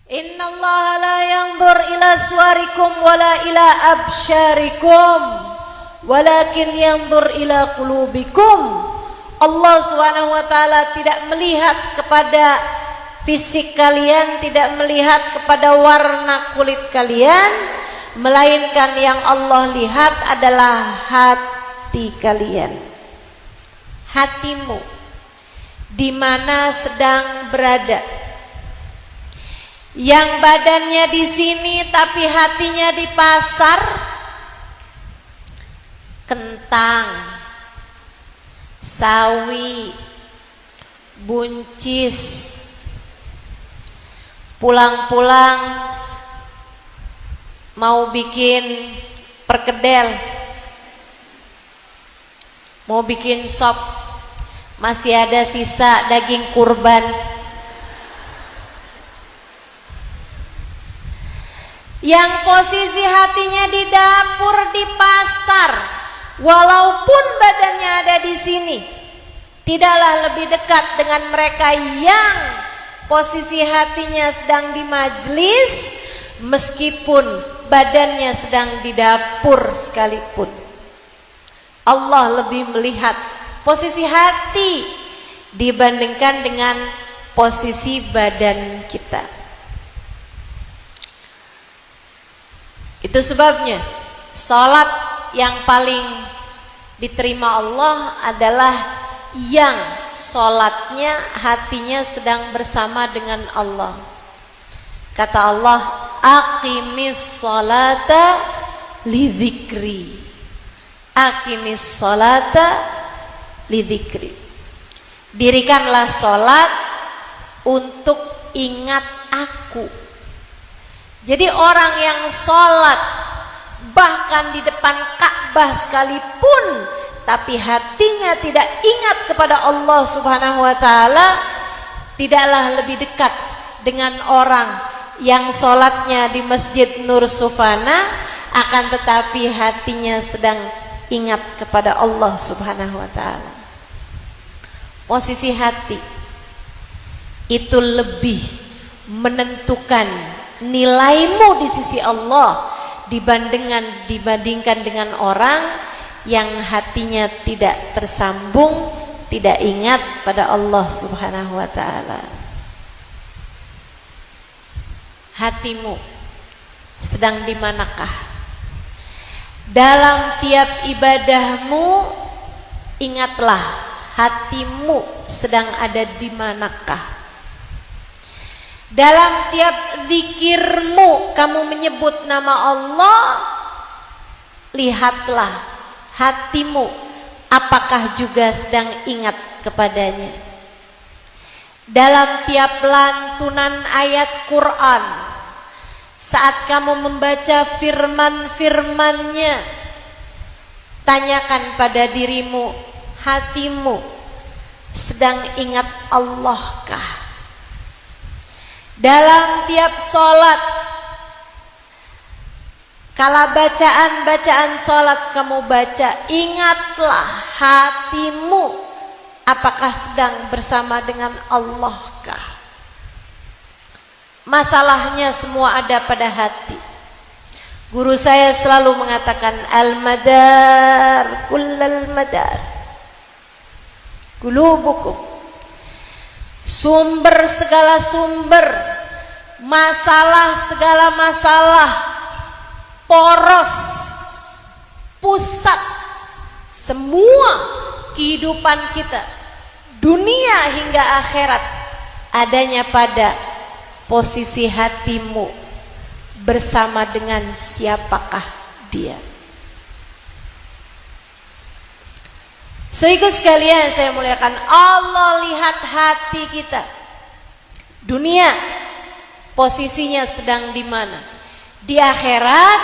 Innallaha la yanzur ila suwarikum wala ila absyarikum walakin yanzur ila qulubikum. Allah Subhanahu wa taala tidak melihat kepada fisik kalian, tidak melihat kepada warna kulit kalian, melainkan yang Allah lihat adalah hati kalian. Hatimu di mana sedang berada. Yang badannya di sini tapi hatinya di pasar, kentang, sawi, buncis, pulang-pulang mau bikin perkedel, mau bikin sop, masih ada sisa daging kurban. Yang posisi hatinya di dapur, di pasar, walaupun badannya ada di sini, tidaklah lebih dekat dengan mereka yang posisi hatinya sedang di majelis, meskipun badannya sedang di dapur sekalipun. Allah lebih melihat posisi hati dibandingkan dengan posisi badan kita. Itu sebabnya salat yang paling diterima Allah adalah yang salatnya hatinya sedang bersama dengan Allah. Kata Allah, aqimis salata li dzikri. Aqimis salata li dzikri. Dirikanlah salat untuk ingat aku. Jadi orang yang sholat bahkan di depan Ka'bah sekalipun, tapi hatinya tidak ingat kepada Allah Subhanahu wa taala, tidaklah lebih dekat dengan orang yang sholatnya di Masjid Nur Sufana, akan tetapi hatinya sedang ingat kepada Allah Subhanahu wa taala. Posisi hati itu lebih menentukan nilaimu di sisi Allah dibandingkan dengan orang yang hatinya tidak tersambung, tidak ingat pada Allah Subhanahu wa taala. Hatimu sedang di manakah? Dalam tiap ibadahmu ingatlah hatimu sedang ada di manakah. Dalam tiap zikirmu kamu menyebut nama Allah, lihatlah hatimu apakah juga sedang ingat kepadanya. Dalam tiap lantunan ayat Quran, saat kamu membaca firman-firmannya, tanyakan pada dirimu, hatimu sedang ingat Allah-kah? Dalam tiap sholat, kala bacaan sholat kamu baca, ingatlah hatimu apakah sedang bersama dengan Allah-kah? Masalahnya semua ada pada hati. Guru saya selalu mengatakan al-madar kullal madar qulubukum. Sumber segala sumber, masalah segala masalah, poros, pusat semua kehidupan kita, dunia hingga akhirat, adanya pada posisi hatimu bersama dengan siapakah dia. Saudaraku sekalian saya muliakan, Allah lihat hati kita. Dunia posisinya sedang di mana? Di akhirat,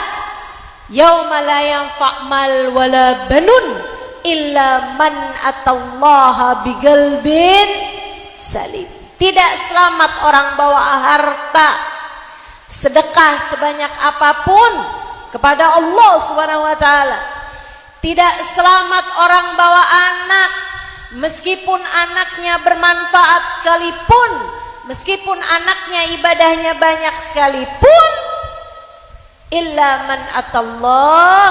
yauma la yanfa' mal wala banun illa man atallaha biqalbin salim. Tidak selamat orang bawa harta, sedekah sebanyak apapun kepada Allah Subhanahu wa taala. Tidak selamat orang bawa anak, meskipun anaknya bermanfaat sekalipun, meskipun anaknya ibadahnya banyak sekalipun, illa man atallah,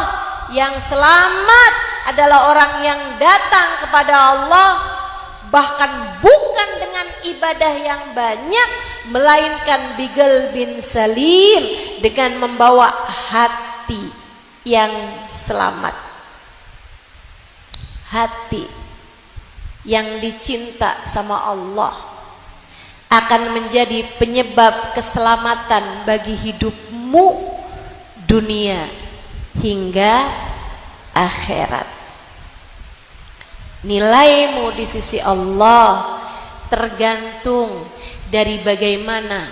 yang selamat adalah orang yang datang kepada Allah, bahkan bukan dengan ibadah yang banyak, melainkan bigel bin salim, dengan membawa hati yang selamat, hati yang dicinta sama Allah, akan menjadi penyebab keselamatan bagi hidupmu dunia hingga akhirat. Nilaimu di sisi Allah tergantung dari bagaimana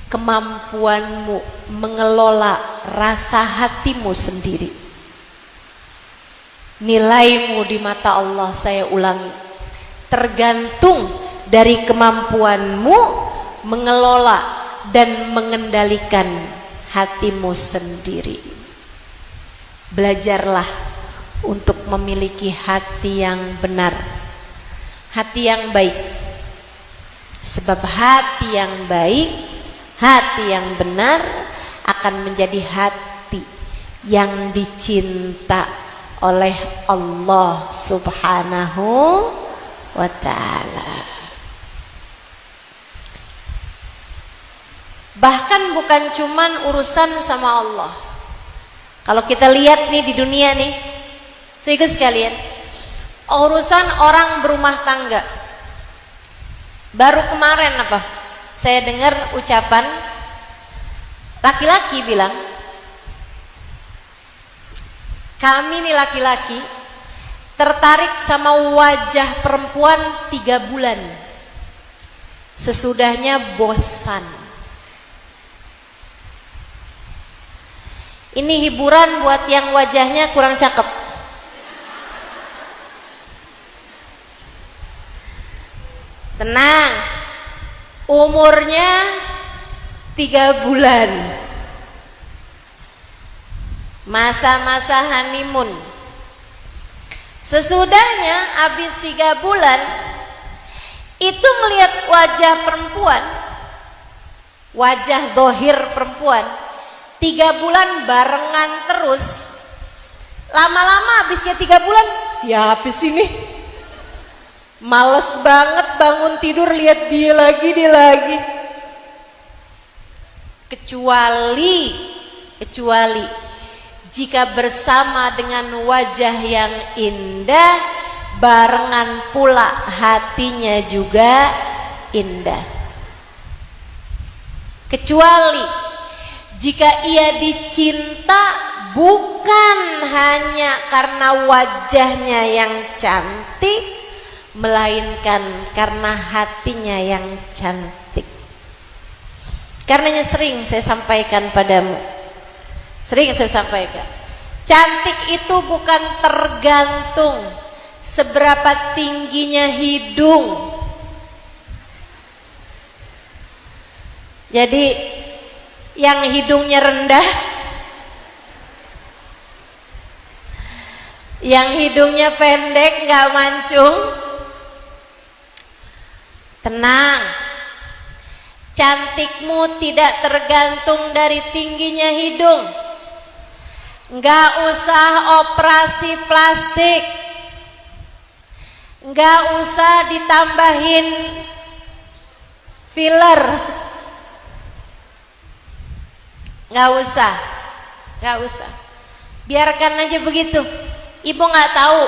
kemampuanmu mengelola rasa hatimu sendiri. Nilaimu di mata Allah, saya ulangi, tergantung dari kemampuanmu mengelola dan mengendalikan hatimu sendiri. Belajarlah untuk memiliki hati yang benar, hati yang baik. Sebab hati yang baik, hati yang benar akan menjadi hati yang dicinta oleh Allah Subhanahu wa ta'ala. Bahkan bukan cuman urusan sama Allah. Kalau kita lihat nih di dunia nih, saudara sekalian, urusan orang berumah tangga. Baru kemarin saya dengar ucapan laki-laki bilang, kami nih laki-laki tertarik sama wajah perempuan 3 bulan, sesudahnya bosan. Ini hiburan buat yang wajahnya kurang cakep. Tenang, umurnya 3 bulan, masa-masa honeymoon. Sesudahnya habis 3 bulan itu melihat wajah perempuan, wajah dohir perempuan, 3 bulan barengan terus. Lama-lama habisnya 3 bulan, siapa sih nih? Males banget bangun tidur lihat dia lagi. Kecuali jika bersama dengan wajah yang indah, barengan pula hatinya juga indah. Kecuali jika ia dicinta bukan hanya karena wajahnya yang cantik, melainkan karena hatinya yang cantik. Karenanya sering saya sampaikan padamu, cantik itu bukan tergantung seberapa tingginya hidung. Jadi yang hidungnya rendah, yang hidungnya pendek nggak mancung, tenang, cantikmu tidak tergantung dari tingginya hidung. Nggak usah operasi plastik, nggak usah ditambahin filler, nggak usah, biarkan aja begitu. Ibu nggak tahu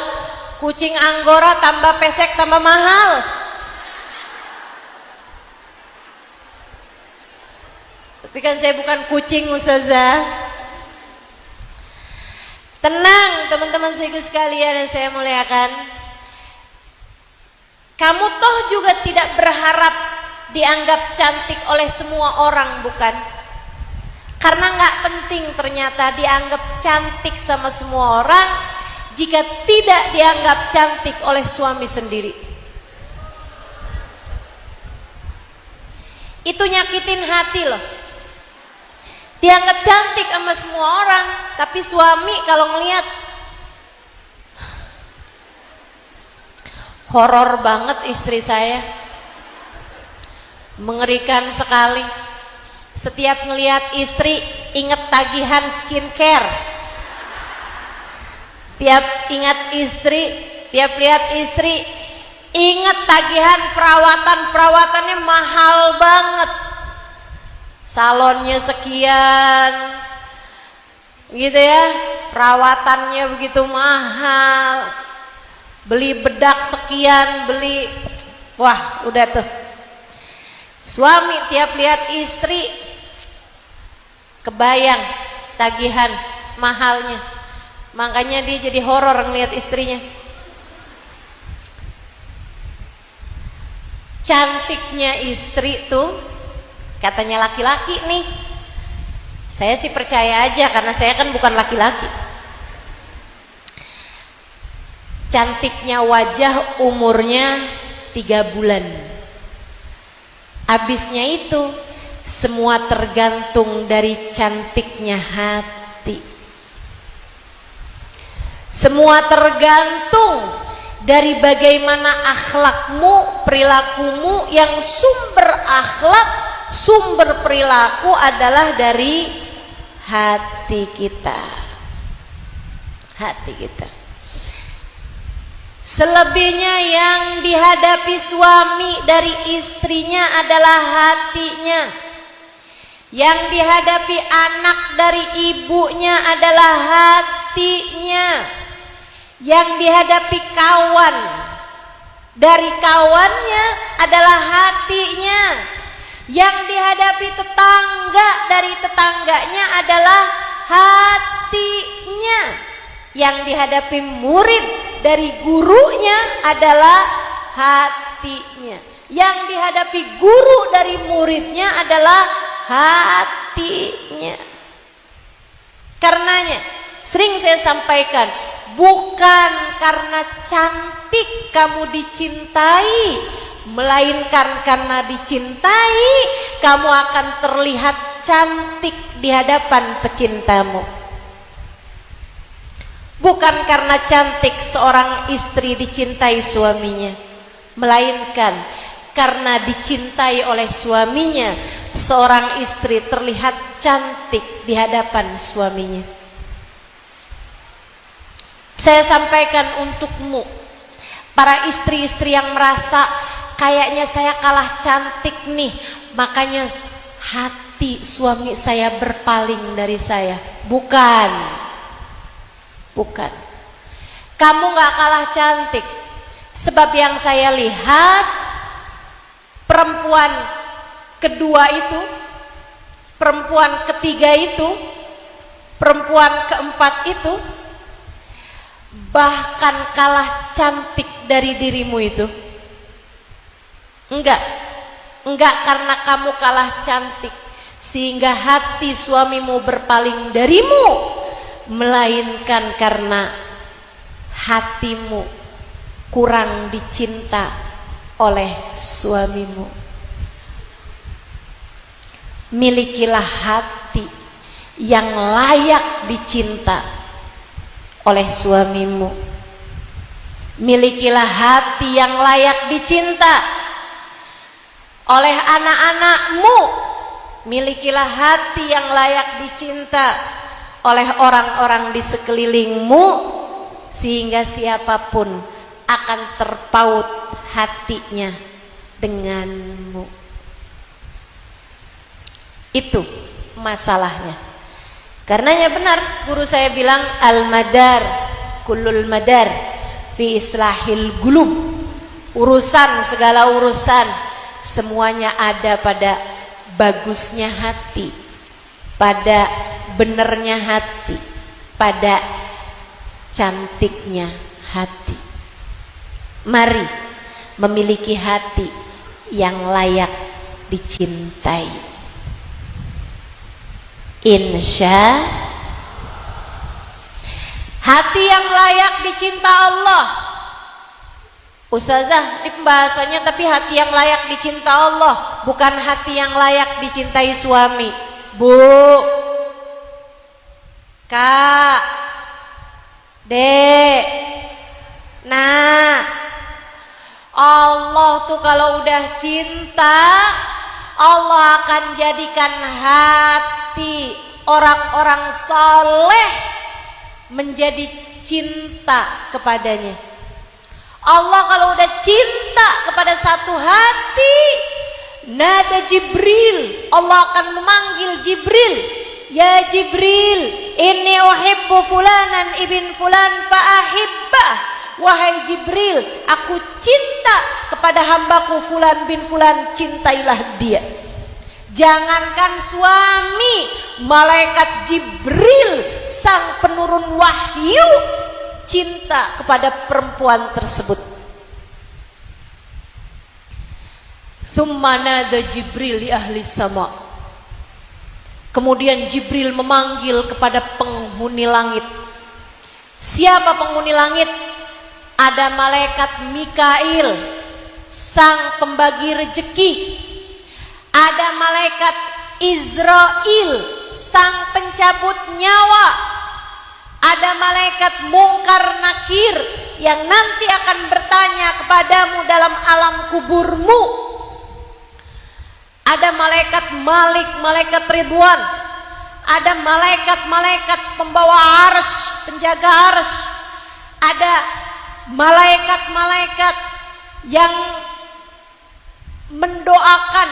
kucing Anggora tambah pesek tambah mahal. Tapi kan saya bukan kucing, Ustazah. Tenang teman-teman sekalian yang saya muliakan, kamu toh juga tidak berharap dianggap cantik oleh semua orang, bukan? Karena nggak penting ternyata dianggap cantik sama semua orang jika tidak dianggap cantik oleh suami sendiri. Itu nyakitin hati loh. Dianggap cantik sama semua orang, tapi suami kalau ngelihat horor banget istri saya, Mengerikan sekali. Setiap ngelihat istri ingat tagihan skincare. Tiap lihat istri ingat tagihan perawatannya mahal banget. Salonnya sekian, gitu ya, perawatannya begitu mahal. Beli bedak sekian, wah udah tuh. Suami tiap lihat istri kebayang tagihan mahalnya. Makanya dia jadi horor ngelihat istrinya. Cantiknya istri tuh, katanya laki-laki nih, saya sih percaya aja karena saya kan bukan laki-laki. Cantiknya wajah umurnya 3 bulan. Habisnya itu semua tergantung dari cantiknya hati. Semua tergantung dari bagaimana akhlakmu, perilakumu. Yang sumber akhlak, sumber perilaku adalah dari hati kita. Hati kita. Selebihnya yang dihadapi suami dari istrinya adalah hatinya. Yang dihadapi anak dari ibunya adalah hatinya. Yang dihadapi kawan dari kawannya adalah hatinya. Yang dihadapi tetangga dari tetangganya adalah hatinya. Yang dihadapi murid dari gurunya adalah hatinya. Yang dihadapi guru dari muridnya adalah hatinya. Karenanya sering saya sampaikan, bukan karena cantik kamu dicintai, melainkan karena dicintai kamu akan terlihat cantik di hadapan pecintamu. Bukan karena cantik seorang istri dicintai suaminya, melainkan karena dicintai oleh suaminya, seorang istri terlihat cantik di hadapan suaminya. Saya sampaikan untukmu, para istri-istri yang merasa kayaknya saya kalah cantik nih, makanya hati suami saya berpaling dari saya. Bukan. Kamu gak kalah cantik. Sebab yang saya lihat, perempuan kedua itu, perempuan ketiga itu, perempuan keempat itu bahkan kalah cantik dari dirimu itu. Enggak karena kamu kalah cantik sehingga hati suamimu berpaling darimu, melainkan karena hatimu kurang dicinta oleh suamimu. Milikilah hati yang layak dicinta oleh suamimu. Milikilah hati yang layak dicinta oleh anak-anakmu. Milikilah hati yang layak dicinta oleh orang-orang di sekelilingmu, sehingga siapapun akan terpaut hatinya denganmu. Itu masalahnya. Karenanya benar guru saya bilang, al-madar kullul madar fi islahil gulub. Urusan, segala urusan semuanya ada pada bagusnya hati, pada benernya hati, pada cantiknya hati. Mari memiliki hati yang layak dicintai. Insya hati yang layak dicinta Allah. Ustazah, ini pembahasannya tapi hati yang layak dicinta Allah, bukan hati yang layak dicintai suami. Bu, Kak, Dek, nah, Allah tuh kalau udah cinta Allah akan jadikan hati orang-orang saleh menjadi cinta kepadanya. Allah kalau udah cinta kepada satu hati, nada Jibril, Allah akan memanggil Jibril, ya Jibril, inni uhibbu fulanan ibn fulan fa'ahibbah. Wahai Jibril, aku cinta kepada hambaku fulan bin fulan, cintailah dia. Jangankan suami, malaikat Jibril sang penurun wahyu cinta kepada perempuan tersebut. Thumma nada Jibril li ahli sama. Kemudian Jibril memanggil kepada penghuni langit. Siapa penghuni langit? Ada malaikat Mikail, sang pembagi rejeki. Ada malaikat Israel, sang pencabut nyawa. Ada malaikat Mungkar Nakir yang nanti akan bertanya kepadamu dalam alam kuburmu. Ada malaikat Malik, malaikat Ridwan. Ada malaikat-malaikat pembawa arsy, penjaga arsy. Ada malaikat-malaikat yang mendoakan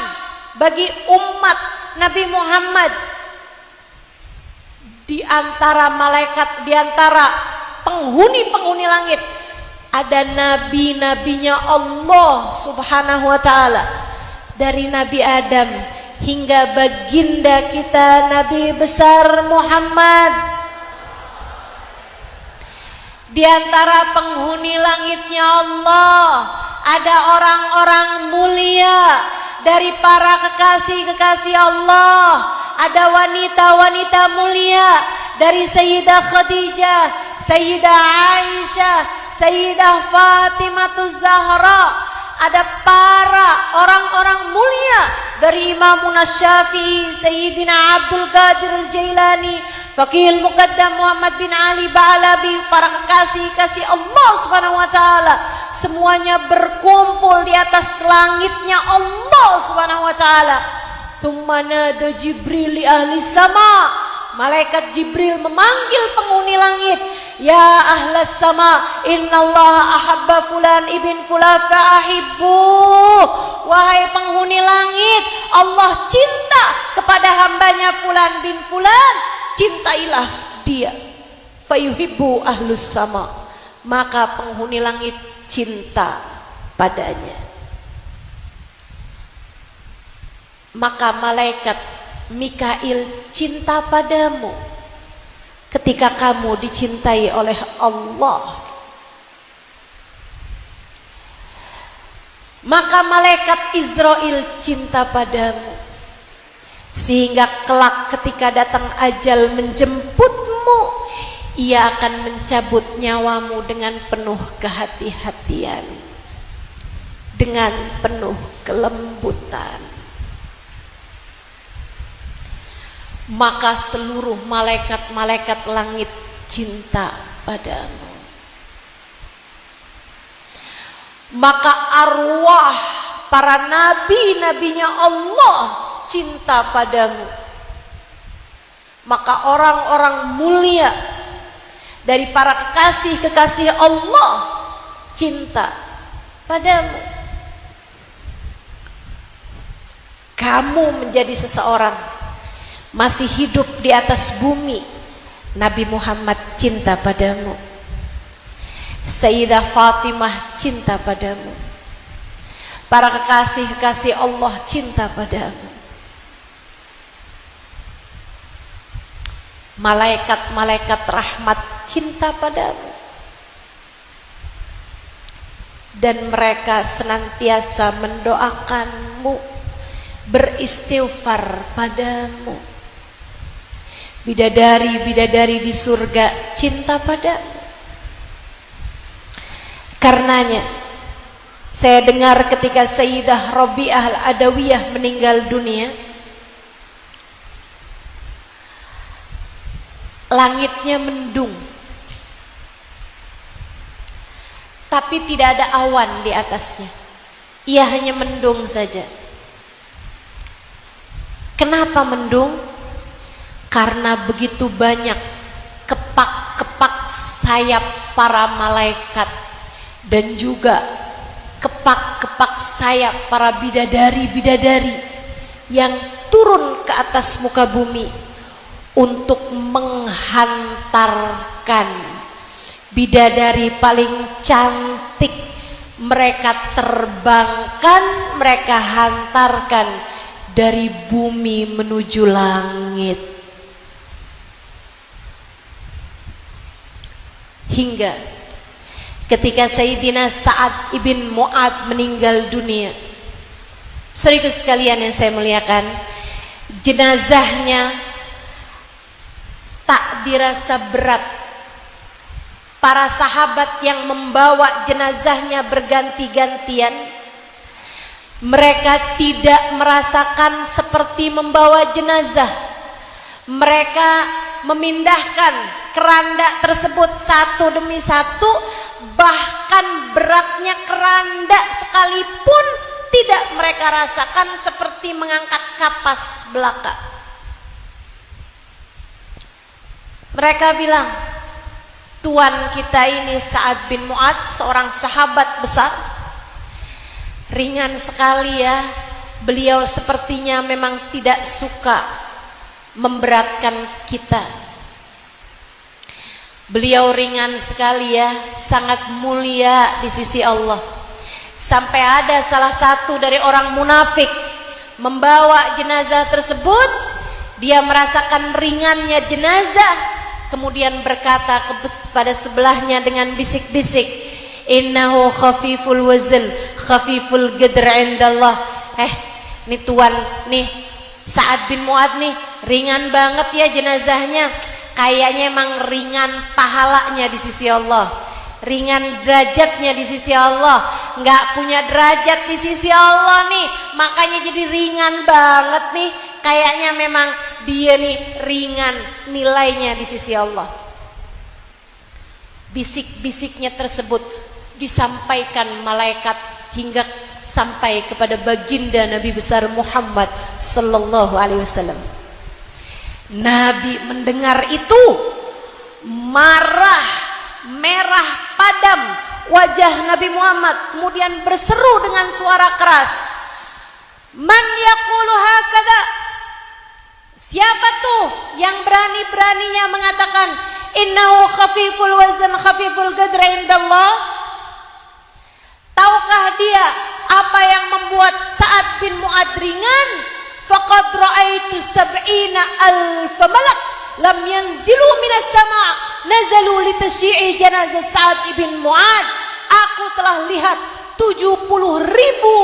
bagi umat Nabi Muhammad. Di antara malaikat, di antara penghuni-penghuni langit, ada nabi-nabinya Allah Subhanahu wa ta'ala. Dari Nabi Adam hingga baginda kita Nabi besar Muhammad. Di antara penghuni langitnya Allah ada orang-orang mulia dari para kekasih-kekasih Allah. Ada wanita-wanita mulia dari Sayyidah Khadijah, Sayyidah Aisyah, Sayyidah Fatimah Zahra. Ada para orang-orang mulia dari Imam Syafi'i, Sayyidina Abdul Qadir Al-Jailani, Faqihul Muqaddam Muhammad bin Ali Ba'alabi, para kekasih-kasih Allah Subhanahu wa ta'ala. Semuanya berkumpul di atas langitnya Allah Subhanahu wa ta'ala. Thumma nada Jibril li ahli sama. Malaikat Jibril memanggil penghuni langit, ya ahlas sama, innallaha ahabba fulan ibn fulan fa'ahibbu. Wahai penghuni langit, Allah cinta kepada hambanya fulan bin fulan, cintailah dia. Fayuhibbu ahlus sama, maka penghuni langit cinta padanya. Maka malaikat Mikail cinta padamu ketika kamu dicintai oleh Allah. Maka malaikat Israel cinta padamu sehingga kelak ketika datang ajal menjemputmu, ia akan mencabut nyawamu dengan penuh kehati-hatian, dengan penuh kelembutan. Maka seluruh malaikat-malaikat langit cinta padamu. Maka arwah para nabi-nabinya Allah cinta padamu. Maka orang-orang mulia dari para kekasih-kekasih Allah cinta padamu. Kamu menjadi seseorang masih hidup di atas bumi, Nabi Muhammad cinta padamu. Sayyidah Fatimah cinta padamu. Para kekasih-kekasih Allah cinta padamu. Malaikat-malaikat rahmat cinta padamu. Dan mereka senantiasa mendoakanmu, beristighfar padamu. Bidadari-bidadari di surga cinta padamu. Karenanya saya dengar ketika Sayyidah Rabi'ah Al-Adawiyah meninggal dunia, langitnya mendung, tapi tidak ada awan di atasnya. Ia hanya mendung saja. Kenapa mendung? Karena begitu banyak kepak-kepak sayap para malaikat dan juga kepak-kepak sayap para bidadari-bidadari yang turun ke atas muka bumi untuk menghantarkan bidadari paling cantik. Mereka terbangkan, mereka hantarkan dari bumi menuju langit. Hingga ketika Sayyidina Sa'ad ibn Mu'ad meninggal dunia, saudaraku sekalian yang saya muliakan, jenazahnya tak dirasa berat. Para sahabat yang membawa jenazahnya berganti-gantian, mereka tidak merasakan seperti membawa jenazah. Mereka memindahkan keranda tersebut satu demi satu, bahkan beratnya keranda sekalipun tidak mereka rasakan seperti mengangkat kapas belaka. Mereka bilang, tuan kita ini Sa'ad bin Mu'ad, seorang sahabat besar, ringan sekali ya. Beliau sepertinya memang tidak suka memberatkan kita. Beliau ringan sekali ya, sangat mulia di sisi Allah. Sampai ada salah satu dari orang munafik membawa jenazah tersebut, dia merasakan ringannya jenazah, kemudian berkata kepada sebelahnya dengan bisik-bisik, innahu khafiful wazn khafiful qadr indallah. Nih tuan nih Sa'ad bin Mu'ad nih ringan banget ya jenazahnya, kayaknya emang ringan pahalanya di sisi Allah, ringan derajatnya di sisi Allah. Nggak punya derajat di sisi Allah nih, makanya jadi ringan banget nih. Kayaknya memang dia nih ringan nilainya di sisi Allah. Bisik-bisiknya tersebut disampaikan malaikat hingga sampai kepada baginda Nabi besar Muhammad sallallahu alaihi wasallam. Nabi mendengar itu marah, merah padam wajah Nabi Muhammad, kemudian berseru dengan suara keras, man yaqulu hakadha? Siapa tuh yang berani-beraninya mengatakan innahu khafiful wazn khafiful qadr indallah? Tahukah dia apa yang membuat Sa'ad bin Mu'ad ringan? Faqad ra'aitu sab'ina alf malak lam yanzilu minas sama' nazalu litasyi'i janazah Sa'ad bin Mu'ad. Aku telah lihat 70.000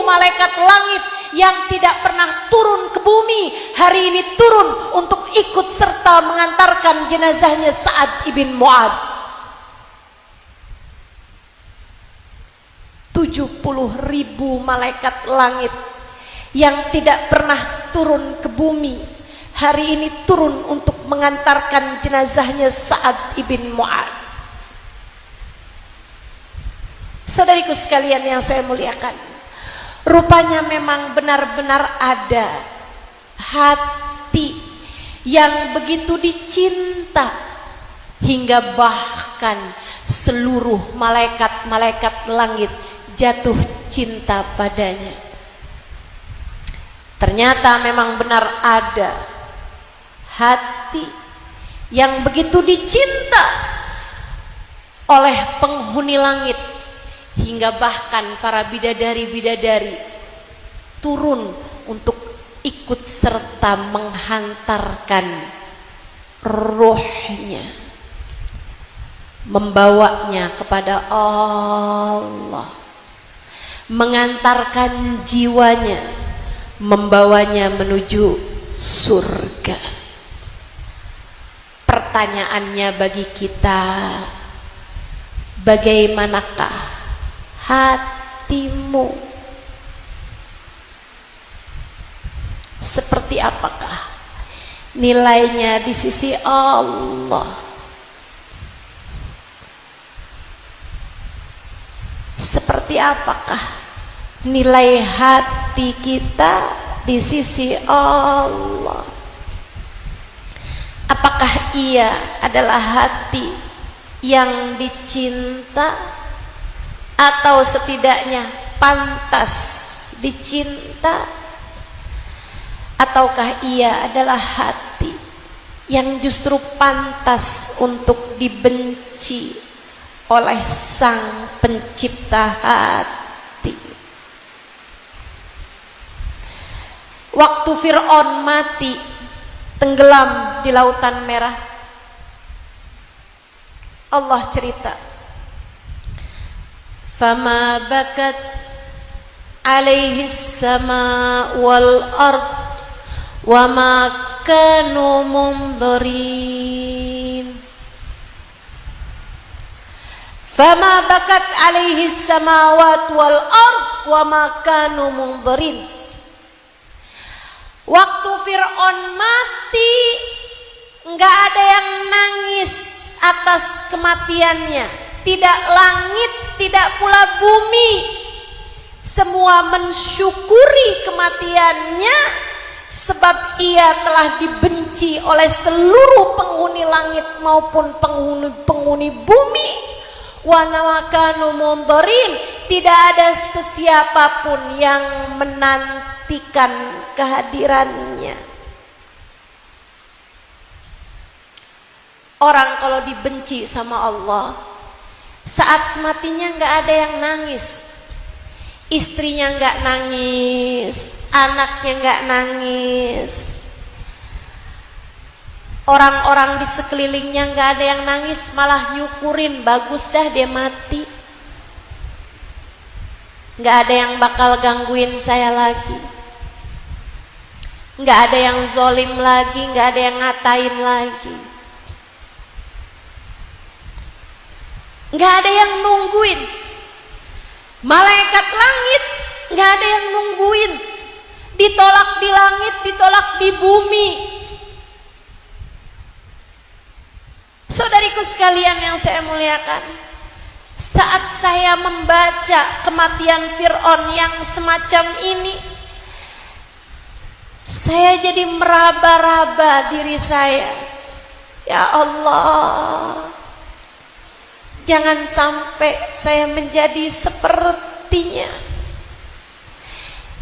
malaikat langit yang tidak pernah turun ke bumi, hari ini turun untuk ikut serta mengantarkan jenazahnya Sa'ad ibn Mu'ad. 70.000 malaikat langit yang tidak pernah turun ke bumi, hari ini turun untuk mengantarkan jenazahnya Sa'ad ibn Mu'ad. Saudariku sekalian yang saya muliakan, rupanya memang benar-benar ada hati yang begitu dicinta hingga bahkan seluruh malaikat-malaikat langit jatuh cinta padanya. Ternyata memang benar ada hati yang begitu dicinta oleh penghuni langit hingga bahkan para bidadari-bidadari turun untuk ikut serta menghantarkan ruhnya, membawanya kepada Allah, mengantarkan jiwanya, membawanya menuju surga. Pertanyaannya bagi kita, bagaimanakah hatimu? Seperti apakah nilainya di sisi Allah? Seperti apakah nilai hati kita di sisi Allah? ia adalah hati yang dicinta atau setidaknya pantas dicinta, ataukah ia adalah hati yang justru pantas untuk dibenci oleh Sang Pencipta hati? Waktu Fir'aun mati tenggelam di Lautan Merah, Allah cerita, fama bakat alaihi sama wal ard wa ma kanu mundarin. Fama bakat alaihi samawat wal ard wa ma kanu mundarin. Waktu Fir'aun mati, enggak ada yang nangis atas kematiannya, tidak langit, tidak pula bumi. Semua mensyukuri kematiannya, sebab ia telah dibenci oleh seluruh penghuni langit maupun penghuni bumi. Wa ma kanu mundarin, tidak ada sesiapapun yang menantikan kehadirannya. Orang kalau dibenci sama Allah, saat matinya nggak ada yang nangis, istrinya nggak nangis, anaknya nggak nangis, orang-orang di sekelilingnya nggak ada yang nangis, malah nyukurin, bagus dah dia mati, nggak ada yang bakal gangguin saya lagi, nggak ada yang zolim lagi, nggak ada yang ngatain lagi, nggak ada yang nungguin. Malaikat langit nggak ada yang nungguin, ditolak di langit, ditolak di bumi. Saudariku sekalian yang saya muliakan, saat saya membaca kematian Fir'aun yang semacam ini, saya jadi meraba-raba diri saya. Ya Allah, jangan sampai saya menjadi sepertinya,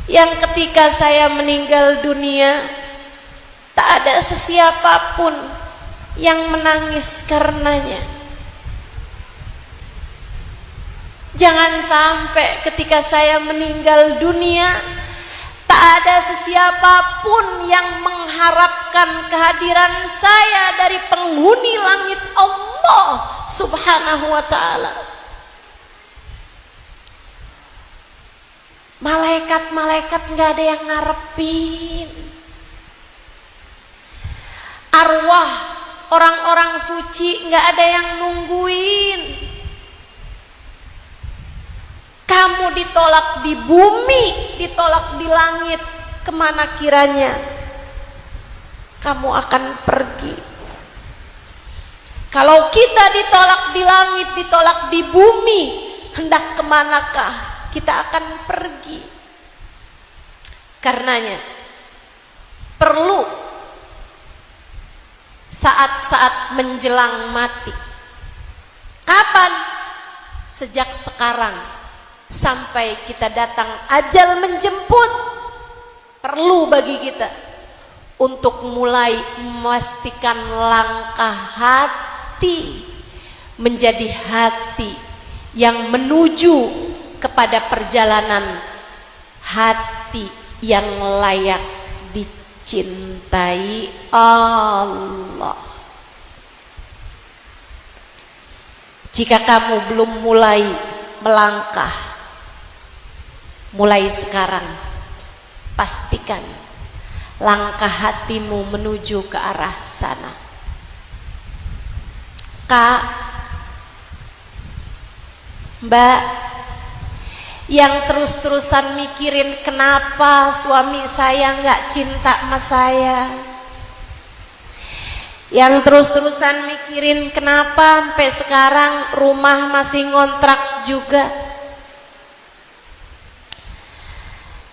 yang ketika saya meninggal dunia tak ada sesiapapun yang menangis karenanya. Jangan sampai ketika saya meninggal dunia tak ada sesiapapun yang mengharapkan kehadiran saya dari penghuni langit Allah Subhanahu wa ta'ala. Malaikat-malaikat nggak ada yang ngarepin, arwah orang-orang suci nggak ada yang nungguin. Kamu ditolak di bumi, ditolak di langit, kemana kiranya kamu akan pergi? Kalau kita ditolak di langit, ditolak di bumi, hendak kemanakah kita akan pergi? Karenanya perlu saat-saat menjelang mati. Kapan? Sejak sekarang sampai kita datang ajal menjemput, perlu bagi kita untuk mulai memastikan langkah hati menjadi hati yang menuju kepada perjalanan hati yang layak dicintai Allah. Jika kamu belum mulai melangkah, mulai sekarang pastikan langkah hatimu menuju ke arah sana. Kak, Mbak, yang terus-terusan mikirin kenapa suami saya nggak cinta sama saya, yang terus-terusan mikirin kenapa sampai sekarang rumah masih ngontrak juga,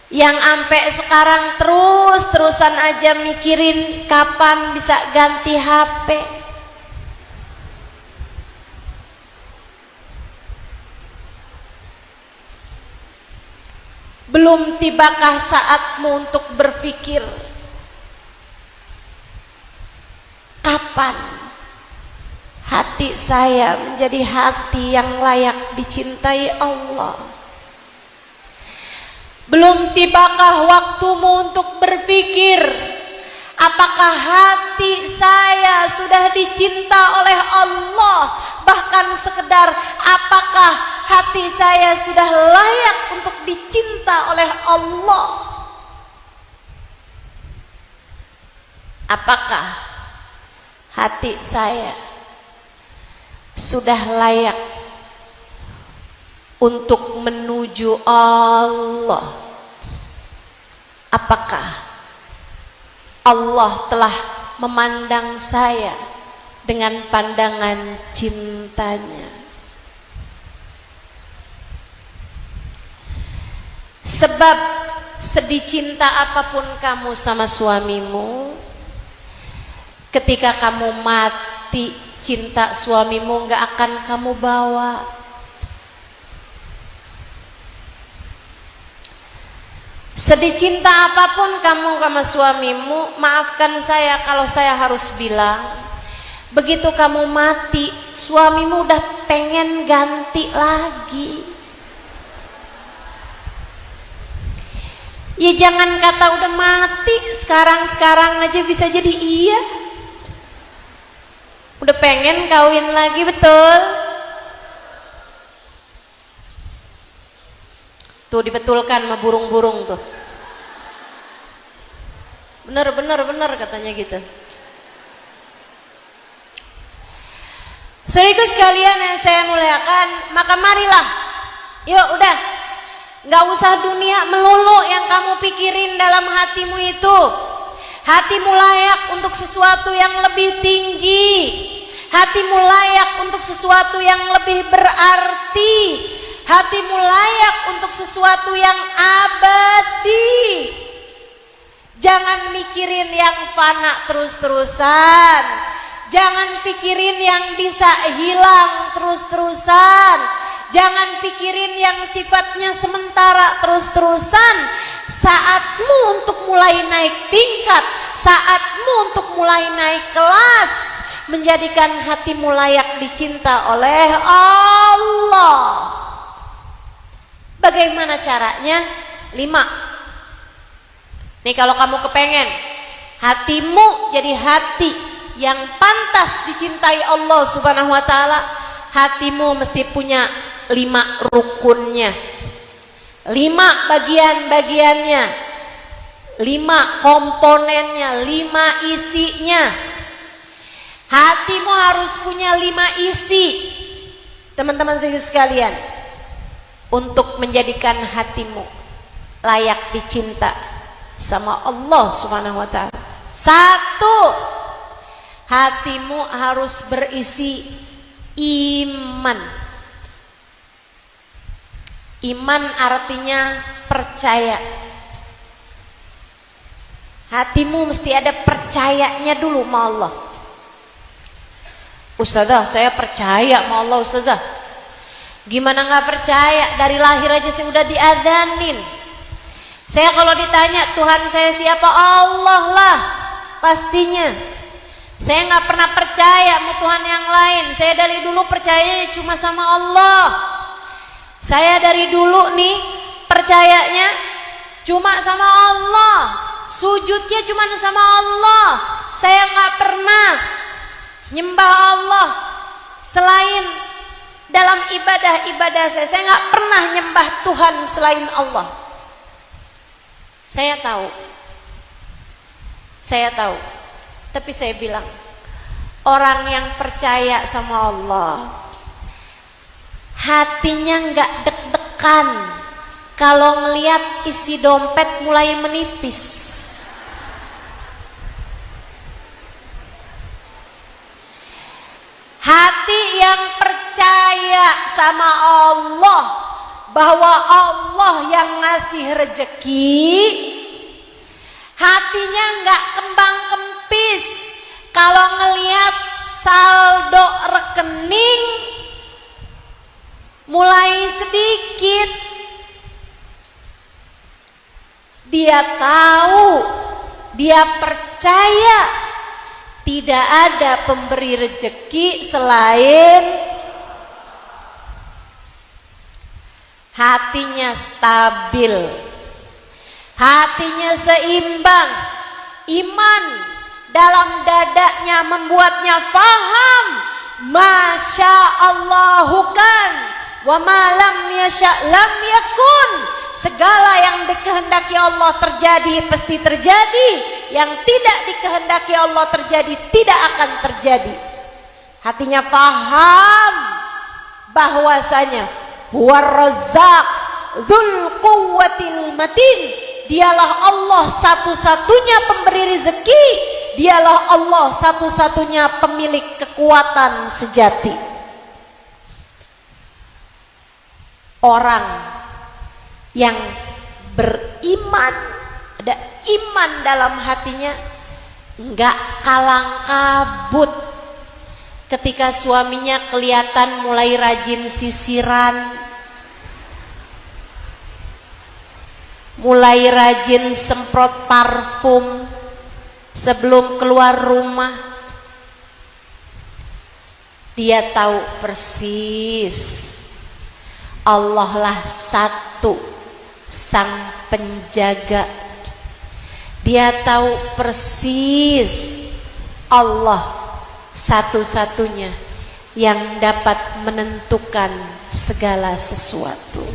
yang sampai sekarang terus-terusan aja mikirin kapan bisa ganti HP, Belum tibakah saatmu untuk berpikir, kapan hati saya menjadi hati yang layak dicintai Allah? Belum tibakah waktumu untuk berpikir, apakah hati saya sudah dicinta oleh Allah? Bahkan sekedar apakah hati saya sudah layak untuk dicinta oleh Allah? Apakah hati saya sudah layak untuk menuju Allah? Apakah Allah telah memandang saya dengan pandangan cintanya? Sebab sedih cinta apapun kamu sama suamimu, ketika kamu mati, cinta suamimu gak akan kamu bawa. Sedih cinta apapun kamu sama suamimu, maafkan saya kalau saya harus bilang, begitu kamu mati, suamimu udah pengen ganti lagi. Ya jangan kata udah mati, sekarang aja bisa jadi iya. Udah pengen kawin lagi, betul? Tuh dibetulkan sama burung-burung tuh. Bener katanya gitu. Saudaraku sekalian yang saya muliakan, maka marilah, yuk udah, gak usah dunia melulu yang kamu pikirin dalam hatimu itu. Hatimu layak untuk sesuatu yang lebih tinggi. Hatimu layak untuk sesuatu yang lebih berarti. Hatimu layak untuk sesuatu yang abadi. Jangan mikirin yang fana terus-terusan. Jangan pikirin yang bisa hilang terus-terusan. Jangan pikirin yang sifatnya sementara terus-terusan. Saatmu untuk mulai naik tingkat, saatmu untuk mulai naik kelas, menjadikan hatimu layak dicinta oleh Allah. Bagaimana caranya? 5. Nih kalau kamu kepengen hatimu jadi hati yang pantas dicintai Allah Subhanahu wa ta'ala, hatimu mesti punya 5 rukunnya, 5 bagian-bagiannya, 5 komponennya, 5 isinya. Hatimu harus punya 5 isi, teman-teman sekalian, untuk menjadikan hatimu layak dicinta sama Allah Subhanahu wa ta'ala. 1, hatimu harus berisi iman. Iman artinya percaya. Hatimu mesti ada percayanya dulu sama Allah. Ustazah, saya percaya sama Allah, Ustazah. Gimana gak percaya? Dari lahir aja saya udah diadzanin. Saya kalau ditanya Tuhan saya siapa, Allah lah pastinya. Saya gak pernah percaya sama Tuhan yang lain. Saya dari dulu percayanya cuma sama Allah. Saya dari dulu nih percayanya cuma sama Allah. Sujudnya cuma sama Allah. Saya gak pernah nyembah Allah selain dalam ibadah-ibadah saya. Saya gak pernah nyembah Tuhan selain Allah. Saya tahu, tapi saya bilang, orang yang percaya sama Allah, hatinya nggak deg-degan kalau ngelihat isi dompet mulai menipis. Hati yang percaya sama Allah, bahwa Allah yang ngasih rezeki, hatinya nggak kembang kempis kalau ngelihat saldo rekening mulai sedikit. dia tahu, dia percaya tidak ada pemberi rezeki selain hatinya stabil, hatinya seimbang, iman dalam dadanya membuatnya faham masya Allahu kan wa ma lam yasha lam yakun. Segala yang dikehendaki Allah terjadi pasti terjadi, yang tidak dikehendaki Allah terjadi tidak akan terjadi. Hatinya faham bahwasanya huwar razzaq dzul quwwatil matin, dialah Allah satu-satunya pemberi rezeki, dialah Allah satu-satunya pemilik kekuatan sejati. Orang yang beriman, ada iman dalam hatinya, enggak kalang kabut ketika suaminya kelihatan mulai rajin sisiran, mulai rajin semprot parfum sebelum keluar rumah. Dia tahu persis Allah lah satu sang penjaga. Dia tahu persis Allah satu-satunya yang dapat menentukan segala sesuatu.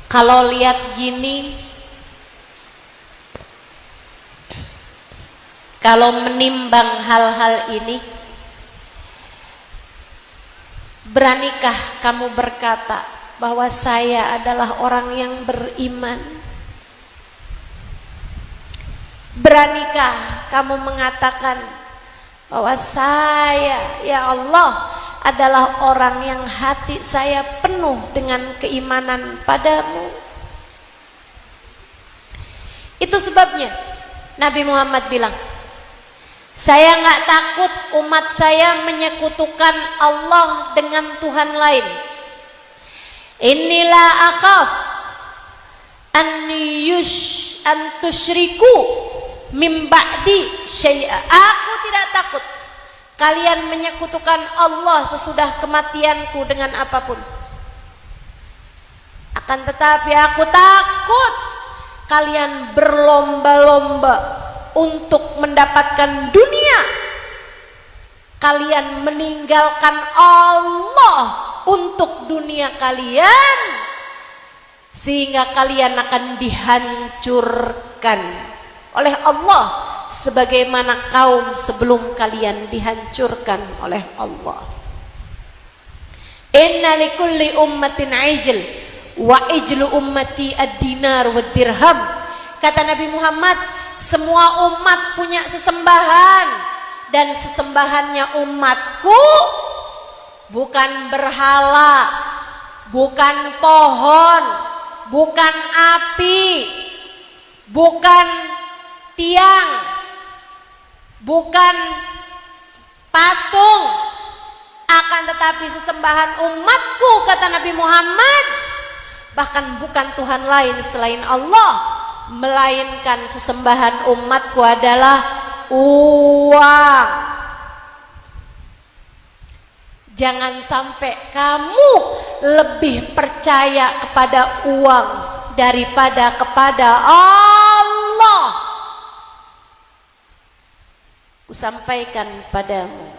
Kalau lihat gini, kalau menimbang hal-hal ini, beranikah kamu berkata bahwa saya adalah orang yang beriman? Beranikah kamu mengatakan bahwa saya, ya Allah, adalah orang yang hati saya penuh dengan keimanan padamu? Itu sebabnya Nabi Muhammad bilang, saya nggak takut umat saya menyekutukan Allah dengan Tuhan lain. Inilah akhaf an tusyriku min ba'di syai'a. Aku tidak takut kalian menyekutukan Allah sesudah kematianku dengan apapun. Akan tetapi aku takut kalian berlomba-lomba untuk mendapatkan dunia. Kalian meninggalkan Allah untuk dunia kalian, sehingga kalian akan dihancurkan oleh Allah sebagaimana kaum sebelum kalian dihancurkan oleh Allah. Inna likulli ummatin ijl wa ijlu ummati ad-dinar wa dirham. Kata Nabi Muhammad, semua umat punya sesembahan, dan sesembahannya umatku bukan berhala, bukan pohon, bukan api, bukan tiang, bukan patung, akan tetapi sesembahan umatku, kata Nabi Muhammad, bahkan bukan Tuhan lain selain Allah, melainkan sesembahan umatku adalah uang. Jangan sampai kamu lebih percaya kepada uang daripada kepada Allah. Kusampaikan padamu,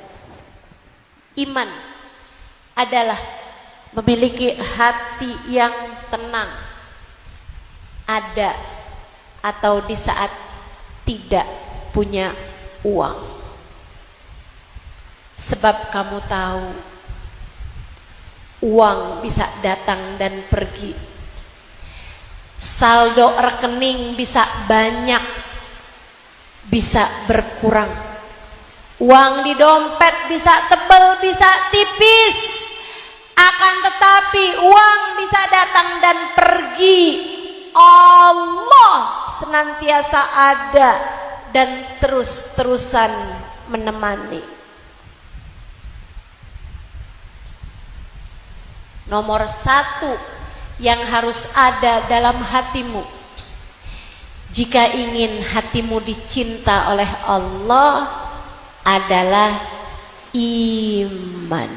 iman adalah memiliki hati yang tenang, ada atau di saat tidak punya uang. Sebab kamu tahu uang bisa datang dan pergi, saldo rekening bisa banyak, bisa berkurang, uang di dompet bisa tebal, bisa tipis. Akan tetapi uang bisa datang dan pergi, Allah senantiasa ada dan terus-terusan menemani. nomor satu yang harus ada dalam hatimu jika ingin hatimu dicinta oleh Allah adalah iman.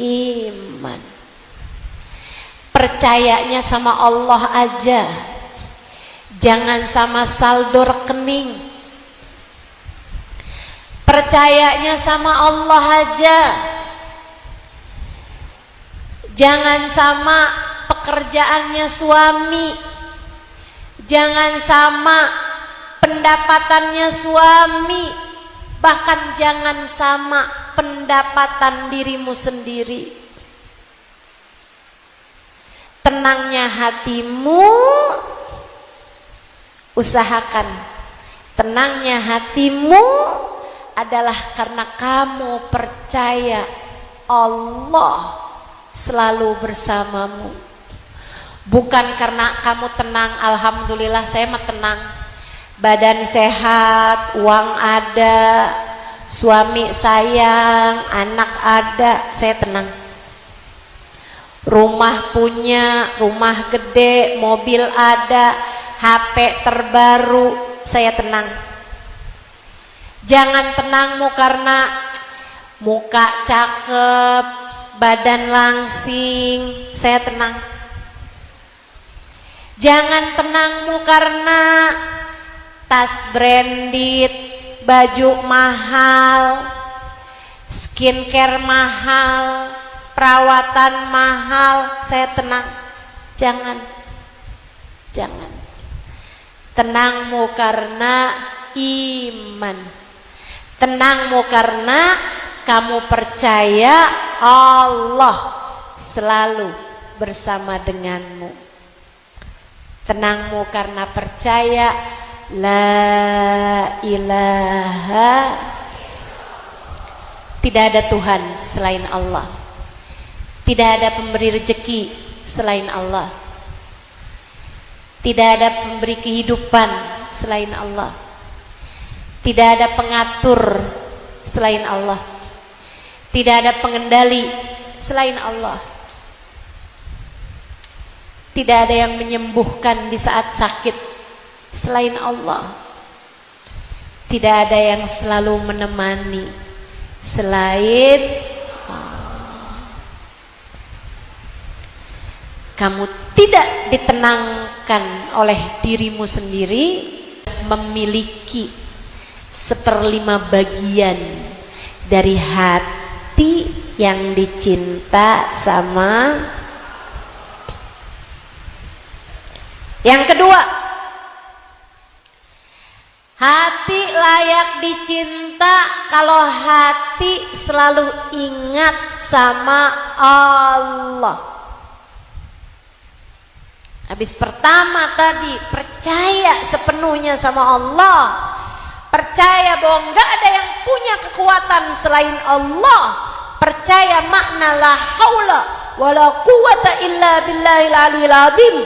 Iman. Percayanya sama Allah aja, jangan sama saldo rekening. Percayanya sama Allah aja, jangan sama pekerjaannya suami, jangan sama pendapatannya suami, bahkan jangan sama pendapatan dirimu sendiri. Tenangnya hatimu, usahakan tenangnya hatimu adalah karena kamu percaya Allah selalu bersamamu. Bukan karena kamu tenang, alhamdulillah saya mah tenang, badan sehat, uang ada, suami sayang, anak ada, saya tenang. Rumah punya, rumah gede, mobil ada, HP terbaru, saya tenang. Jangan tenangmu karena muka cakep, badan langsing, saya tenang. Jangan tenangmu karena tas branded, baju mahal, skincare mahal, perawatan mahal, saya tenang. Jangan. Tenangmu karena iman. Tenangmu karena kamu percaya Allah selalu bersama denganmu. Tenangmu karena percaya la ilaha, tidak ada Tuhan selain Allah, tidak ada pemberi rezeki selain Allah, tidak ada pemberi kehidupan selain Allah, tidak ada pengatur selain Allah, tidak ada pengendali selain Allah, tidak ada yang menyembuhkan di saat sakit selain Allah, tidak ada yang selalu menemani selain Allah. Kamu tidak ditenangkan oleh dirimu sendiri, memiliki 1/5 bagian dari hati yang dicinta sama. Yang kedua, hati layak dicinta kalau hati selalu ingat sama Allah. Habis pertama tadi, percaya sepenuhnya sama Allah, percaya bahwa enggak ada yang punya kekuatan selain Allah, percaya makna la haula wala quwata illa billahil aliyil azim.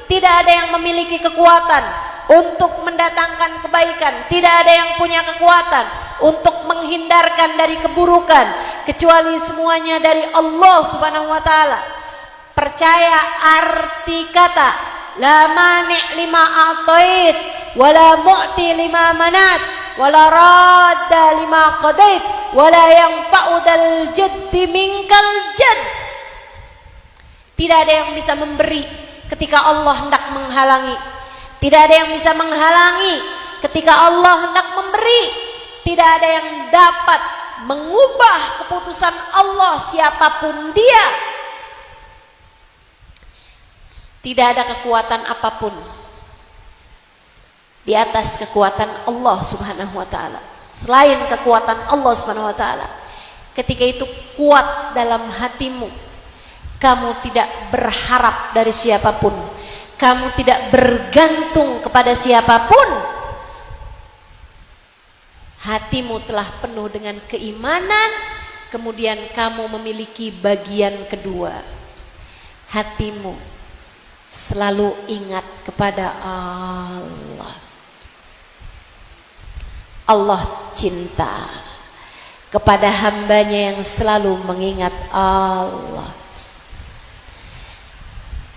Tidak ada yang memiliki kekuatan untuk mendatangkan kebaikan, tidak ada yang punya kekuatan untuk menghindarkan dari keburukan, kecuali semuanya dari Allah Subhanahu wa taala. Percaya arti kata la mani' lima a'tait wala mu'ti lima manat wala radda lima qadait wala yanfa'u dal jaddi minkal jadd. Tidak ada yang bisa memberi ketika Allah hendak menghalangi, tidak ada yang bisa menghalangi ketika Allah hendak memberi, tidak ada yang dapat mengubah keputusan Allah siapapun dia. Tidak ada kekuatan apapun di atas kekuatan Allah Subhanahu wa taala, selain kekuatan Allah Subhanahu wa taala. Ketika itu kuat dalam hatimu, kamu tidak berharap dari siapapun, kamu tidak bergantung kepada siapapun. Hatimu telah penuh dengan keimanan, kemudian kamu memiliki bagian kedua. Hatimu selalu ingat kepada Allah. Allah cinta. kepada hambanya yang selalu mengingat Allah.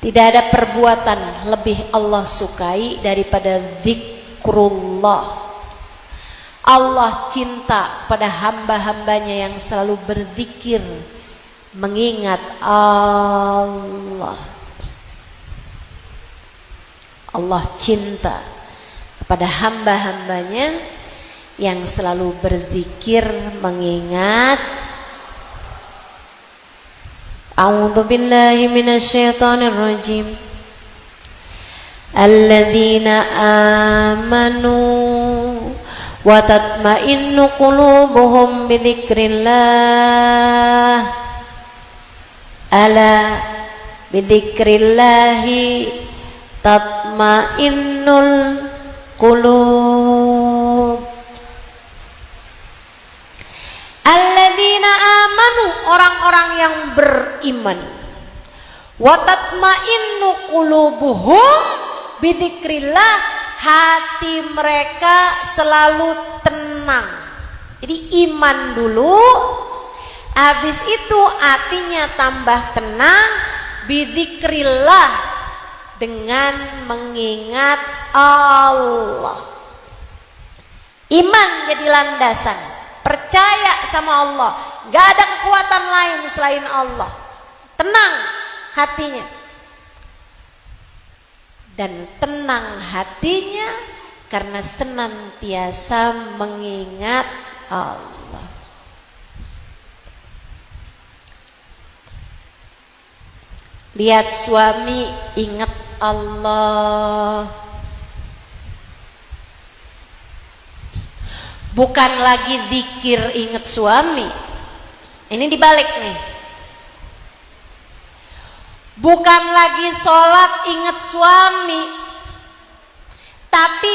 Tidak ada perbuatan lebih Allah sukai daripada zikrullah. Allah cinta pada hamba-hambanya yang selalu berzikir, mengingat Allah. Allah cinta kepada hamba-hambanya yang selalu berzikir, mengingat. A'udzu billahi minasyaitonir rajim. Alladzina amanu wa tatma'innu qulubuhum bidzikrillah. Ala bidzikrillahi tatma'innul qulub. Alladzina amanu, orang-orang yang beriman. Wa tatma'innu qulubuhum bidzikrillah, hati mereka selalu tenang. Jadi iman dulu, habis itu hatinya tambah tenang bidzikrillah, dengan mengingat Allah. Iman jadi landasan, percaya sama Allah, gak ada kekuatan lain selain Allah, tenang hatinya. Dan tenang hatinya karena senantiasa mengingat Allah. Lihat suami ingat Allah, bukan lagi zikir ingat suami. Ini dibalik nih. Bukan lagi sholat ingat suami, tapi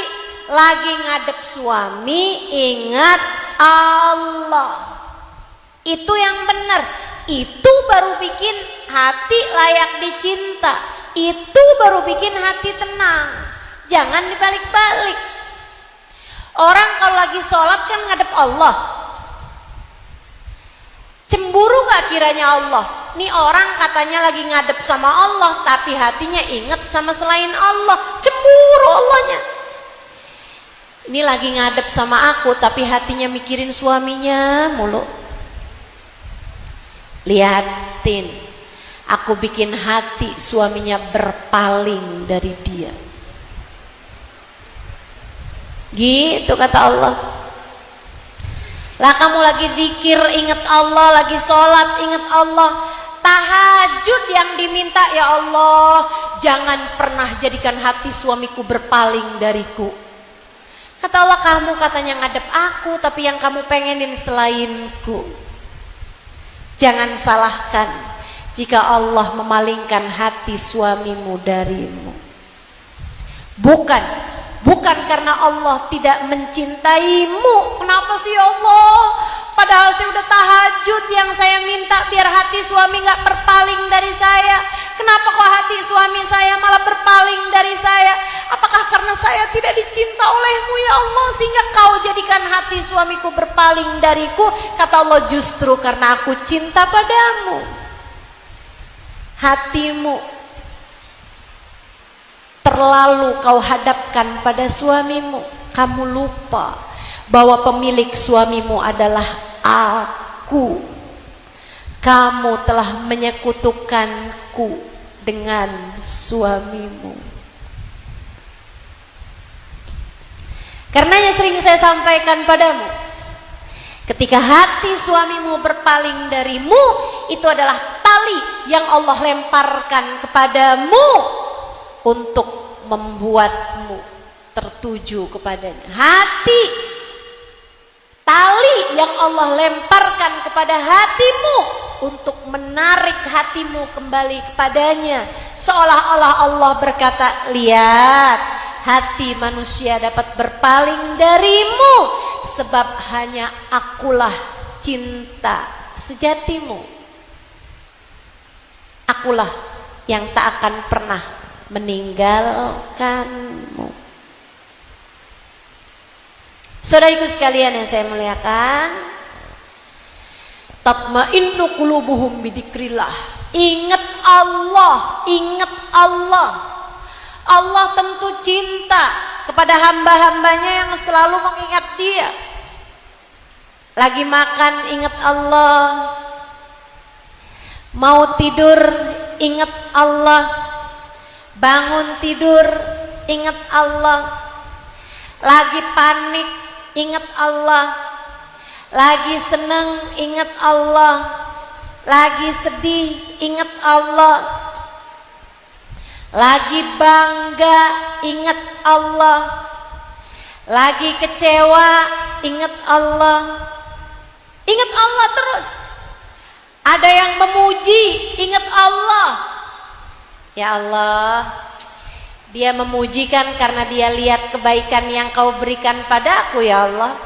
lagi ngadep suami ingat Allah. Itu yang benar. Itu baru bikin hati layak dicinta. Itu baru bikin hati tenang. Jangan dibalik-balik. Orang kalau lagi sholat kan ngadep Allah. Cemburu gak kiranya Allah? Nih orang katanya lagi ngadep sama Allah, tapi hatinya ingat sama selain Allah. Cemburu Allahnya. Ini lagi ngadep sama aku, tapi hatinya mikirin suaminya mulu. Lihatin, aku bikin hati suaminya berpaling dari dia. Gitu kata Allah. Lah kamu lagi zikir ingat Allah, lagi sholat ingat Allah, tahajud yang diminta, ya Allah jangan pernah jadikan hati suamiku berpaling dariku. Kata Allah, kamu katanya ngadep aku, tapi yang kamu pengenin selainku. Jangan salahkan jika Allah memalingkan hati suamimu darimu. Bukan karena Allah tidak mencintaimu. Kenapa sih ya Allah? Padahal saya udah tahajud, yang saya minta biar hati suami gak berpaling dari saya. Kenapa kok hati suami saya malah berpaling dari saya? Apakah karena saya tidak dicinta olehmu ya Allah, sehingga kau jadikan hati suamiku berpaling dariku? Kata Allah, justru karena aku cinta padamu. Hatimu terlalu kau hadapkan pada suamimu. Kamu lupa bahwa pemilik suamimu adalah aku. Kamu telah menyekutukanku dengan suamimu. Karenanya sering saya sampaikan padamu, ketika hati suamimu berpaling darimu, itu adalah tali yang Allah lemparkan kepadamu untuk membuatmu tertuju kepadanya. Hati, tali yang Allah lemparkan kepada hatimu untuk menarik hatimu kembali kepadanya. Seolah-olah Allah berkata, lihat, hati manusia dapat berpaling darimu sebab hanya akulah cinta sejatimu. Akulah yang tak akan pernah meninggalkanmu. Saudaraku sekalian yang saya muliakan, Tatma'innu qulubuhum bidzikrillah. Ingat Allah, ingat Allah. Allah tentu cinta kepada hamba-hambanya yang selalu mengingat Dia. Lagi makan ingat Allah, mau tidur ingat Allah, bangun tidur ingat Allah, lagi panik ingat Allah, lagi seneng ingat Allah, lagi sedih ingat Allah, lagi bangga ingat Allah, lagi kecewa ingat Allah. Ingat Allah terus. Ada yang memuji, ingat Allah. Ya Allah, Dia memujikan karena Dia lihat kebaikan yang Kau berikan padaku, ya Allah.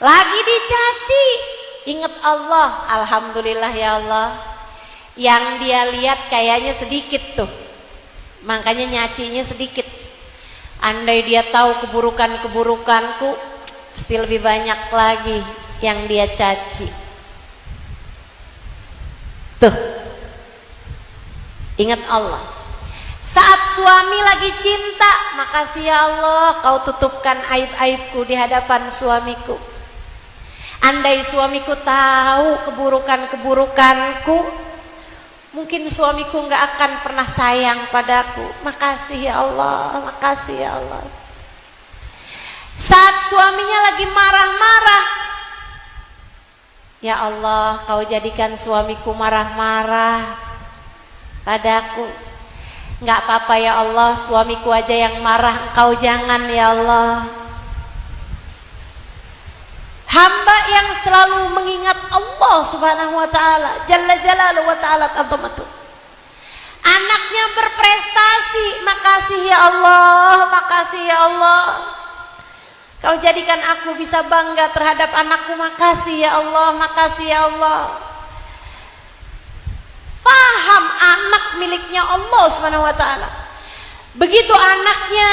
Lagi dicaci, ingat Allah. Alhamdulillah ya Allah, yang Dia lihat kayaknya sedikit tuh, makanya nyacinya sedikit. Andai Dia tahu keburukan-keburukanku, pasti lebih banyak lagi yang Dia caci. Tuh, ingat Allah. Saat suami lagi cinta, makasih ya Allah, Kau tutupkan aib-aibku di hadapan suamiku. Andai suamiku tahu keburukan-keburukanku, mungkin suamiku nggak akan pernah sayang padaku. Makasih ya Allah, makasih ya Allah. Saat suaminya lagi marah-marah, ya Allah, Kau jadikan suamiku marah-marah padaku. Nggak apa-apa ya Allah, suamiku aja yang marah, Engkau jangan ya Allah. Hamba yang selalu mengingat Allah subhanahu wa ta'ala, Jalla Jalaluhu wa ta'ala azamatuh. Anaknya berprestasi, makasih ya Allah, makasih ya Allah. Kau jadikan aku bisa bangga terhadap anakku, makasih ya Allah, makasih ya Allah. Paham anak miliknya Allah subhanahu wa ta'ala. Begitu anaknya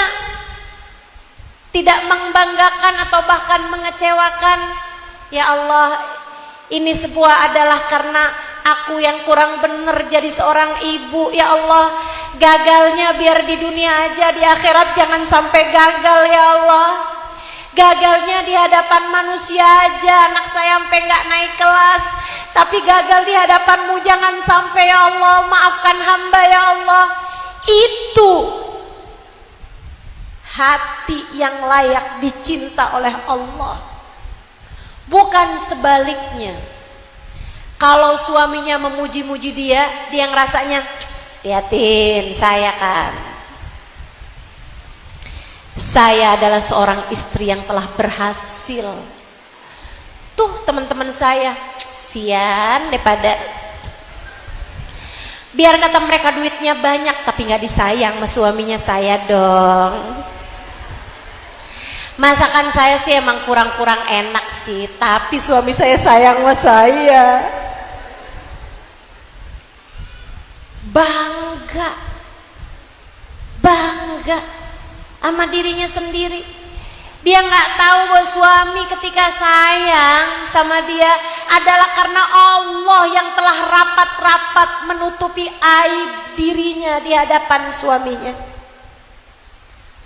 tidak membanggakan atau bahkan mengecewakan, ya Allah, ini sebuah adalah karena aku yang kurang benar jadi seorang ibu. Ya Allah, gagalnya biar di dunia aja, di akhirat jangan sampai gagal ya Allah. Gagalnya di hadapan manusia aja, anak saya sampai nggak naik kelas, tapi gagal di hadapanmu jangan sampai ya Allah. Maafkan hamba ya Allah. Itu hati yang layak dicinta oleh Allah, bukan sebaliknya. Kalau suaminya memuji-muji dia, dia ngerasanya, liatin saya kan, saya adalah seorang istri yang telah berhasil. Tuh teman-teman saya, sian daripada biar kata mereka duitnya banyak tapi nggak disayang sama suaminya saya dong. Masakan saya sih emang kurang-kurang enak sih, tapi suami saya sayang sama saya. Bangga sama dirinya sendiri. Dia nggak tahu bahwa suami ketika sayang sama dia adalah karena Allah yang telah rapat-rapat menutupi aib dirinya di hadapan suaminya.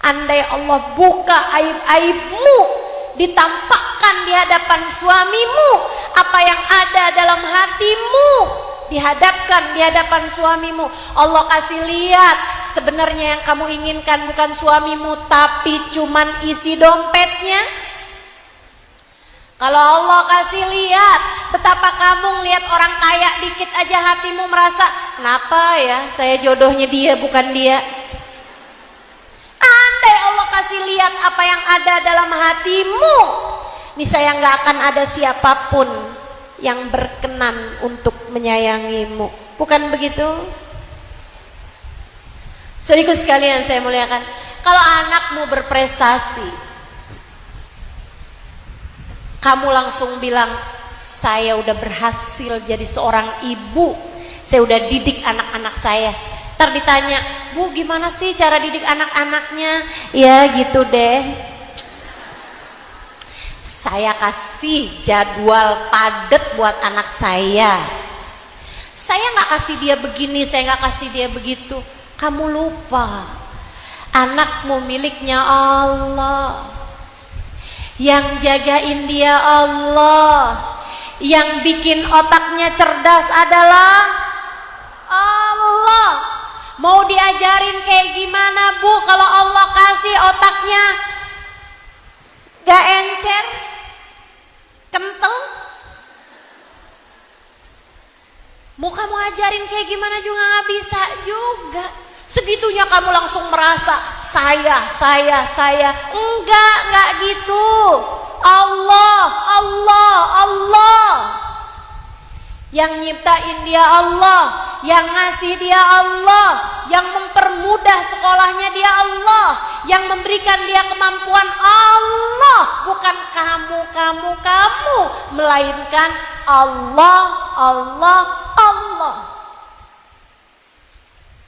Andai Allah buka aib-aibmu, ditampakkan di hadapan suamimu, apa yang ada dalam hatimu dihadapkan di hadapan suamimu, Allah kasih lihat sebenarnya yang kamu inginkan bukan suamimu tapi cuman isi dompetnya. Kalau Allah kasih lihat betapa kamu lihat orang kaya dikit aja hatimu merasa, kenapa ya saya jodohnya dia bukan dia. Andai Allah kasih lihat apa yang ada dalam hatimu, niscaya nggak akan ada siapapun yang berkenan untuk menyayangimu. Bukan begitu? Saudaraku sekalian saya muliakan, kalau anakmu berprestasi, kamu langsung bilang, saya udah berhasil jadi seorang ibu, saya udah didik anak-anak saya. Ntar ditanya, Bu gimana sih cara didik anak-anaknya? Ya gitu deh, saya kasih jadwal padat buat anak saya. Saya nggak kasih dia begini, saya nggak kasih dia begitu. Kamu lupa, anakmu miliknya Allah. Yang jagain dia Allah. Yang bikin otaknya cerdas adalah Allah. Mau diajarin kayak gimana Bu, kalau Allah kasih otaknya gak encer, kental? Mau kamu ajarin kayak gimana juga gak bisa juga. Segitunya kamu langsung merasa saya. Enggak gitu. Allah. Yang nyiptain dia Allah, yang ngasih dia Allah, yang mempermudah sekolahnya dia Allah, yang memberikan dia kemampuan Allah, bukan kamu, melainkan Allah.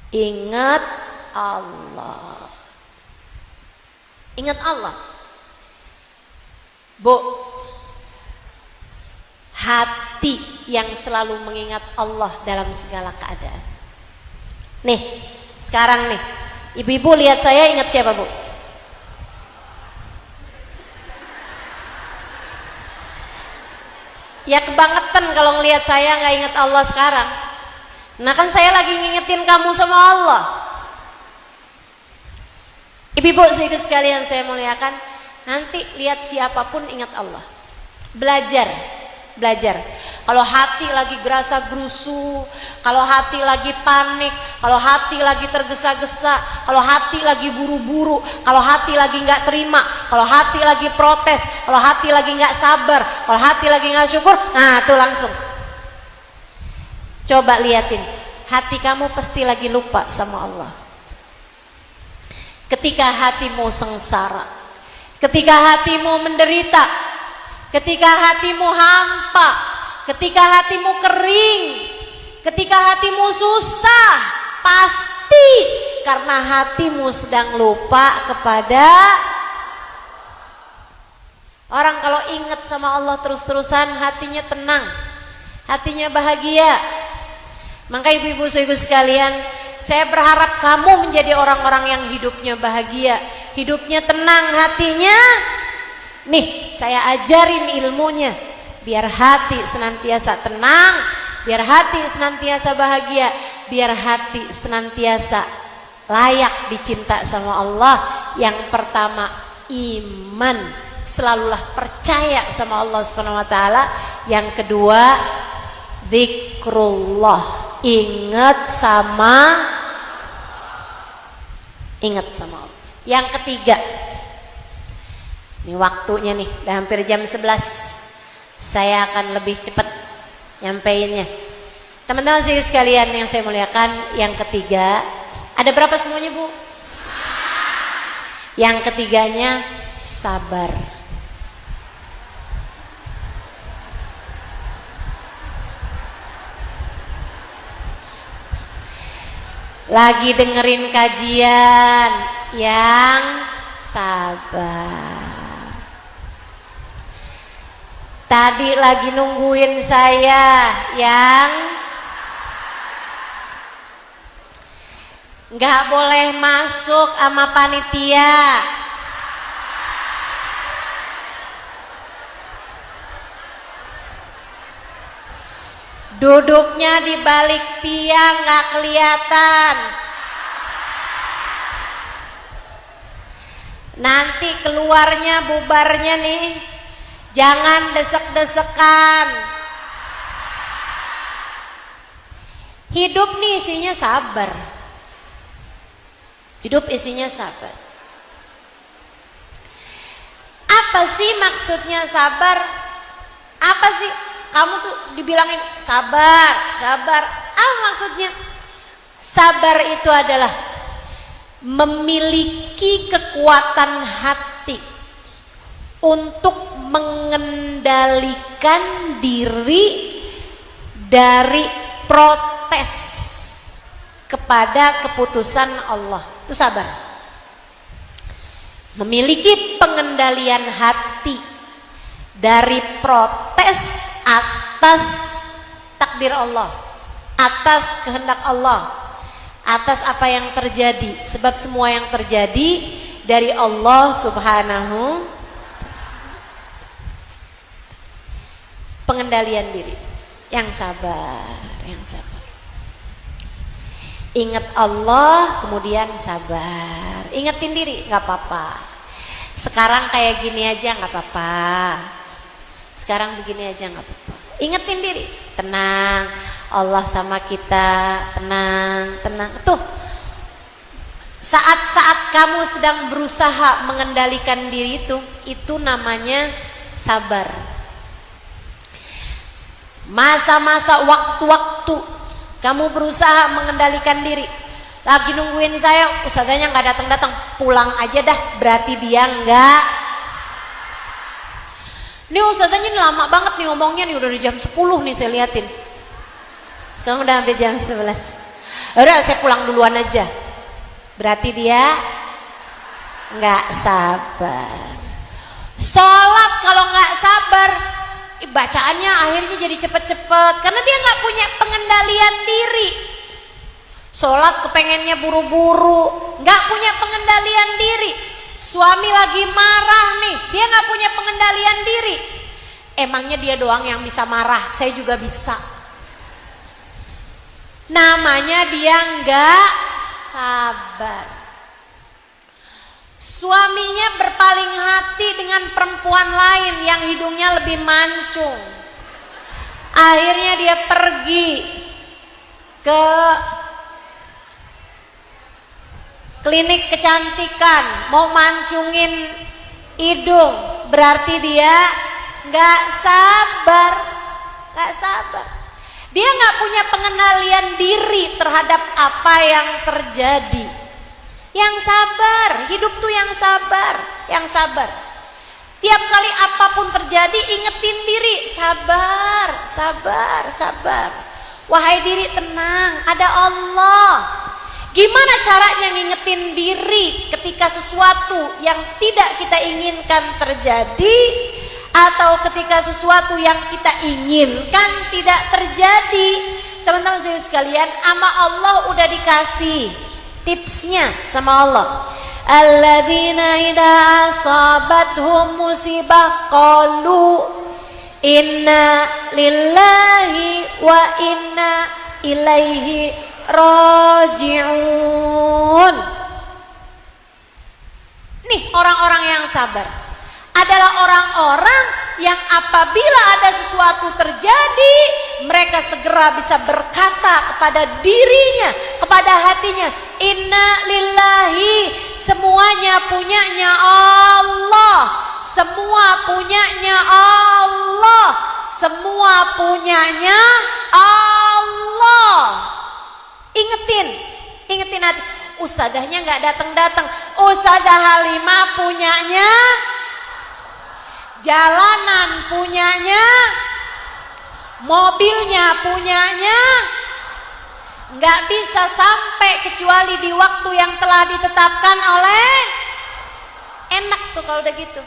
Ingat Allah. Ingat Allah. Bu, hati yang selalu mengingat Allah dalam segala keadaan. Nih, sekarang nih, ibu-ibu lihat saya, ingat siapa Bu? Ya kebangetan kalau ngelihat saya nggak ingat Allah sekarang. Nah kan saya lagi ngingetin kamu sama Allah. Ibu-ibu sekalian saya muliakan, nanti lihat siapapun ingat Allah. Belajar. Kalau hati lagi gerasa gerusu, kalau hati lagi panik, kalau hati lagi tergesa-gesa, kalau hati lagi buru-buru, kalau hati lagi nggak terima, kalau hati lagi protes, kalau hati lagi nggak sabar, kalau hati lagi nggak syukur, nah tuh langsung. Coba liatin, hati kamu pasti lagi lupa sama Allah. Ketika hatimu sengsara, ketika hatimu menderita, ketika hatimu hampa, ketika hatimu kering, ketika hatimu susah, pasti karena hatimu sedang lupa kepada orang. Kalau ingat sama Allah terus-terusan, hatinya tenang, hatinya bahagia. Maka ibu-ibu sekalian, saya berharap kamu menjadi orang-orang yang hidupnya bahagia, hidupnya tenang, hatinya nih saya ajarin ilmunya biar hati senantiasa tenang, biar hati senantiasa bahagia, biar hati senantiasa layak dicinta sama Allah. Yang pertama iman, selalulah percaya sama Allah SWT. Yang kedua zikrullah, ingat sama Allah. Yang ketiga, ini waktunya nih, udah hampir jam 11. Saya akan lebih cepat nyampeinnya. Teman-teman sekalian yang saya muliakan, yang ketiga, ada berapa semuanya Bu? Yang ketiganya sabar. Lagi dengerin kajian, yang sabar. Tadi lagi nungguin saya, yang nggak boleh masuk sama panitia. Duduknya di balik tiang nggak kelihatan. Nanti keluarnya bubarnya nih, jangan desek-desekan. Hidup nih isinya sabar. Hidup isinya sabar. Apa sih maksudnya sabar? Apa sih? Kamu tuh dibilangin sabar. Apa maksudnya? Sabar itu adalah memiliki kekuatan hati untuk mengendalikan diri dari protes kepada keputusan Allah. Itu sabar. Memiliki pengendalian hati dari protes atas takdir Allah, atas kehendak Allah, atas apa yang terjadi. Sebab semua yang terjadi dari Allah Subhanahu. Pengendalian diri, yang sabar, yang sabar. Ingat Allah, kemudian sabar. Ingetin diri, nggak apa-apa. Sekarang kayak gini aja nggak apa-apa. Sekarang begini aja nggak apa-apa. Ingetin diri, tenang. Allah sama kita, tenang, tenang. Tuh, saat-saat kamu sedang berusaha mengendalikan diri itu namanya sabar. Masa-masa waktu-waktu kamu berusaha mengendalikan diri, lagi nungguin saya, ustazanya nggak datang-datang, pulang aja dah, berarti dia nggak. Ini ustazanya ini lama banget nih ngomongnya nih, udah di jam 10 nih saya liatin. Sekarang udah hampir jam 11. Udah saya pulang duluan aja, berarti dia nggak sabar. Sholat kalau nggak sabar, bacaannya akhirnya jadi cepet-cepet karena dia nggak punya pengendalian diri. Sholat kepengennya buru-buru, nggak punya pengendalian diri. Suami lagi marah nih, dia nggak punya pengendalian diri. Emangnya dia doang yang bisa marah? Saya juga bisa. Namanya dia nggak sabar. Suaminya berpaling hati dengan perempuan lain yang hidungnya lebih mancung. Akhirnya dia pergi ke klinik kecantikan, mau mancungin hidung. Berarti dia nggak sabar, nggak sabar. Dia nggak punya pengendalian diri terhadap apa yang terjadi. Yang sabar, hidup tuh yang sabar, yang sabar. Tiap kali apapun terjadi, ingetin diri, sabar, sabar, sabar. Wahai diri, tenang, ada Allah. Gimana caranya ngingetin diri ketika sesuatu yang tidak kita inginkan terjadi, atau ketika sesuatu yang kita inginkan tidak terjadi? Teman-teman sekalian, sama Allah udah dikasih tipsnya sama Allah. Alladzina idza asabathum musibah qalu inna lillahi wa inna ilaihi raji'un. Nih orang-orang yang sabar adalah orang-orang yang apabila ada sesuatu terjadi, mereka segera bisa berkata kepada dirinya, kepada hatinya, inna lillahi, semuanya punyanya Allah, semua punyanya Allah, semua punyanya Allah. Ingetin hati. Ustazahnya nggak datang-datang, Ustazah Halimah punyanya, jalanan punyanya, mobilnya punyanya. Nggak bisa sampai kecuali di waktu yang telah ditetapkan oleh. Enak tuh kalau udah gitu.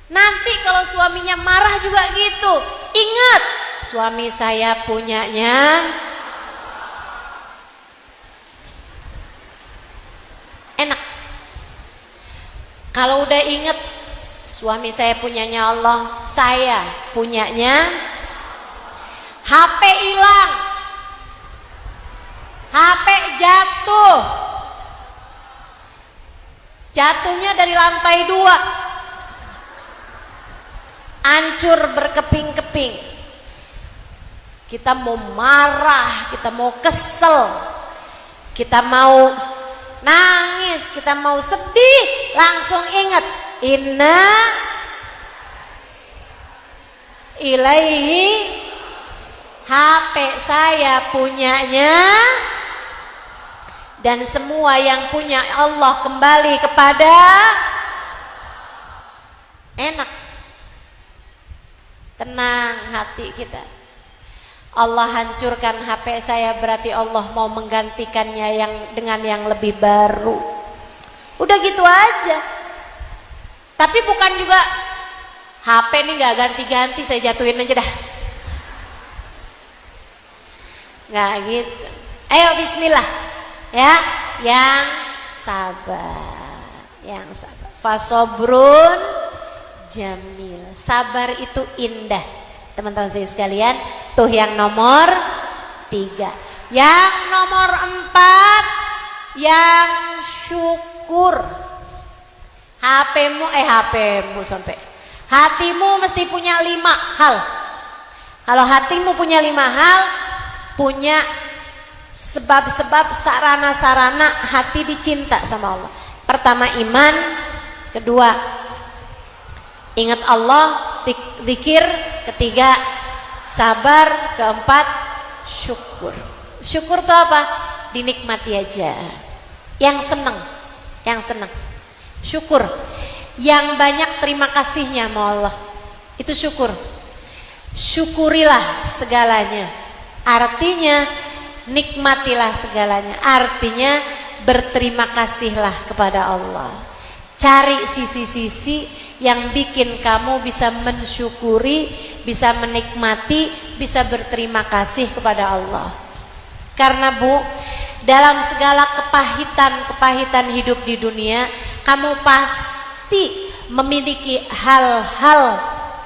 Nanti kalau suaminya marah juga gitu, ingat, suami saya punyanya. Enak. Kalau udah inget, suami saya punyanya Allah, saya punyanya. HP hilang, HP jatuh, jatuhnya dari lantai 2, hancur berkeping-keping. Kita mau marah, kita mau kesel, kita mau nangis, kita mau sedih, langsung ingat, inna ilaihi. HP saya punyanya, dan semua yang punya Allah kembali kepada. Enak, tenang hati kita. Allah hancurkan HP saya, berarti Allah mau menggantikannya dengan yang lebih baru. Udah gitu aja. Tapi bukan juga HP nih gak ganti-ganti, saya jatuhin aja dah. Nggak gitu. Ayo bismillah ya, yang sabar, yang sabar. Fasobrun jamil, sabar itu indah. Teman-teman saya sekalian, tuh yang nomor 3. Yang nomor 4, yang syukur. HPmu sampai hatimu mesti punya 5 hal. Kalau hatimu punya 5 hal, punya sebab-sebab, sarana-sarana hati dicinta sama Allah. Pertama iman, kedua ingat Allah, zikir, ketiga sabar, keempat syukur. Syukur itu apa? Dinikmati aja. Yang senang, yang senang. Syukur. Yang banyak terima kasihnya sama Allah. Itu syukur. Syukurilah segalanya. Artinya nikmatilah segalanya. Artinya berterima kasihlah kepada Allah. Cari sisi-sisi yang bikin kamu bisa mensyukuri, bisa menikmati, bisa berterima kasih kepada Allah. Karena Bu, dalam segala kepahitan hidup di dunia, kamu pasti memiliki hal-hal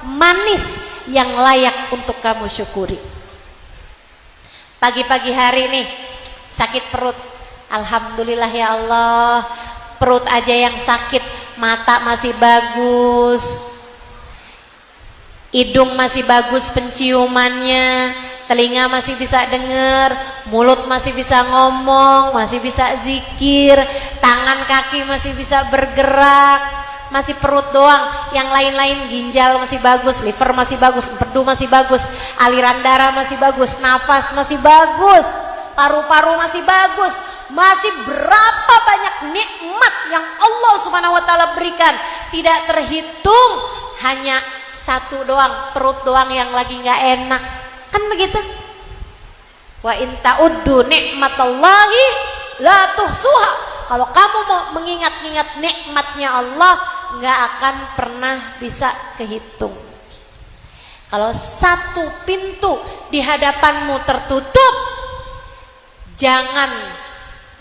manis yang layak untuk kamu syukuri. Pagi-pagi hari nih sakit perut, alhamdulillah ya Allah, perut aja yang sakit, mata masih bagus, hidung masih bagus penciumannya, telinga masih bisa dengar, mulut masih bisa ngomong, masih bisa zikir, tangan kaki masih bisa bergerak. Masih perut doang, yang lain-lain ginjal masih bagus, liver masih bagus, empedu masih bagus, aliran darah masih bagus, nafas masih bagus, paru-paru masih bagus. Masih berapa banyak nikmat yang Allah Subhanahu wa taala berikan, tidak terhitung. Hanya satu doang, perut doang yang lagi nggak enak. Kan begitu? Wa in ta'uddu nikmatallahi la tuhsuha. Kalau kamu mau mengingat-ingat nikmatnya Allah, nggak akan pernah bisa kehitung. Kalau satu pintu di hadapanmu tertutup, jangan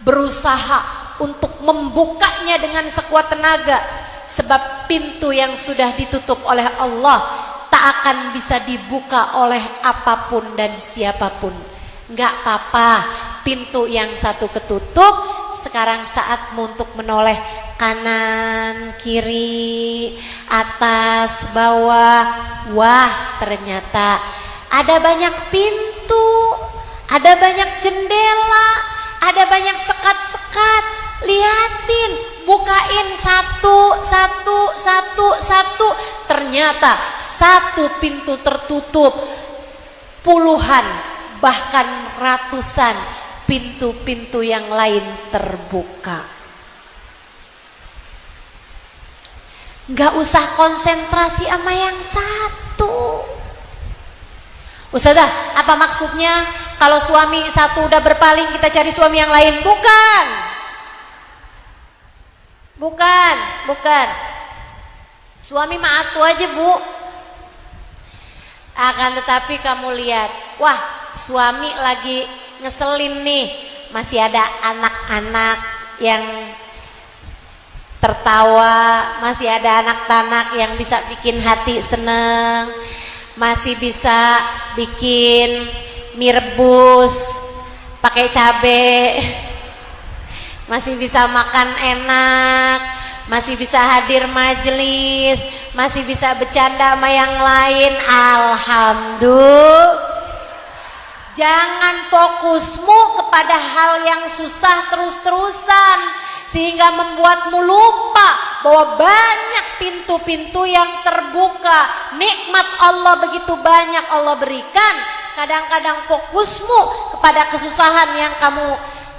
berusaha untuk membukanya dengan sekuat tenaga, sebab pintu yang sudah ditutup oleh Allah tak akan bisa dibuka oleh apapun dan siapapun. Nggak apa-apa, pintu yang satu ketutup, sekarang saatmu untuk menoleh kanan, kiri, atas, bawah. Wah, ternyata ada banyak pintu, ada banyak jendela, ada banyak sekat-sekat. Liatin, bukain satu. Ternyata satu pintu tertutup, puluhan bahkan ratusan pintu-pintu yang lain terbuka. Gak usah konsentrasi sama yang satu. Ustazah, apa maksudnya kalau suami satu udah berpaling kita cari suami yang lain? Bukan. Suami mah atu aja Bu. Akan tetapi kamu lihat, wah suami lagi ngeselin nih, masih ada anak-anak yang tertawa, masih ada anak-anak yang bisa bikin hati seneng, masih bisa bikin mie rebus pakai cabe, masih bisa makan enak, masih bisa hadir majelis, masih bisa bercanda sama yang lain. Alhamdulillah. Jangan fokusmu kepada hal yang susah terus-terusan, sehingga membuatmu lupa bahwa banyak pintu-pintu yang terbuka. Nikmat Allah begitu banyak Allah berikan. Kadang-kadang fokusmu kepada kesusahan yang kamu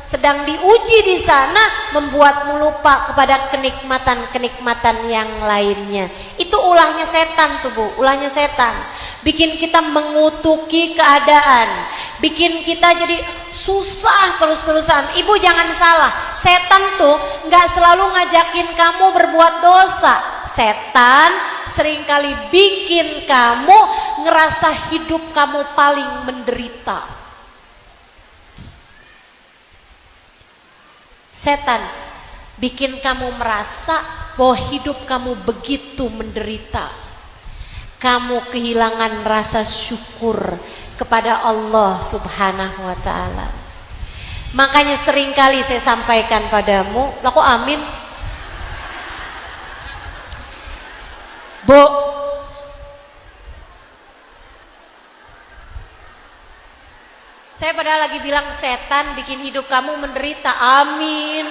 sedang diuji di sana, membuatmu lupa kepada kenikmatan-kenikmatan yang lainnya. Itu ulahnya setan tuh Bu, ulahnya setan. Bikin kita mengutuki keadaan, bikin kita jadi susah terus-terusan. Ibu jangan salah, setan tuh nggak selalu ngajakin kamu berbuat dosa. Setan seringkali bikin kamu ngerasa hidup kamu paling menderita. Setan bikin kamu merasa bahwa hidup kamu begitu menderita. Kamu kehilangan rasa syukur kepada Allah Subhanahu wa ta'ala. Makanya seringkali saya sampaikan padamu, lah kok amin? Bu, saya padahal lagi bilang setan bikin hidup kamu menderita. Amin.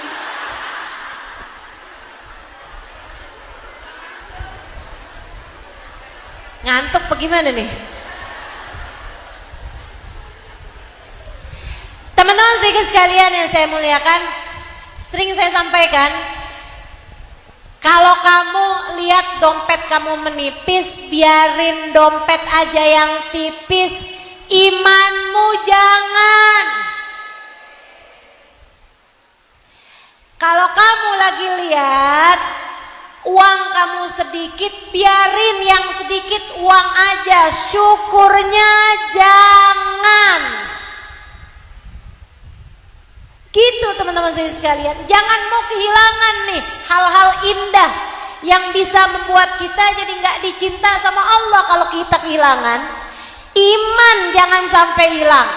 Ngantuk bagaimana nih? Teman-teman sekalian yang saya muliakan, sering saya sampaikan, kalau kamu lihat dompet kamu menipis, biarin dompet aja yang tipis, imanmu jangan. Kalau kamu lagi lihat uang kamu sedikit, biarin yang sedikit uang aja, syukurnya jangan. Gitu teman-teman sekalian, jangan mau kehilangan nih hal-hal indah yang bisa membuat kita jadi nggak dicinta sama Allah. Kalau kita kehilangan iman, jangan sampai hilang.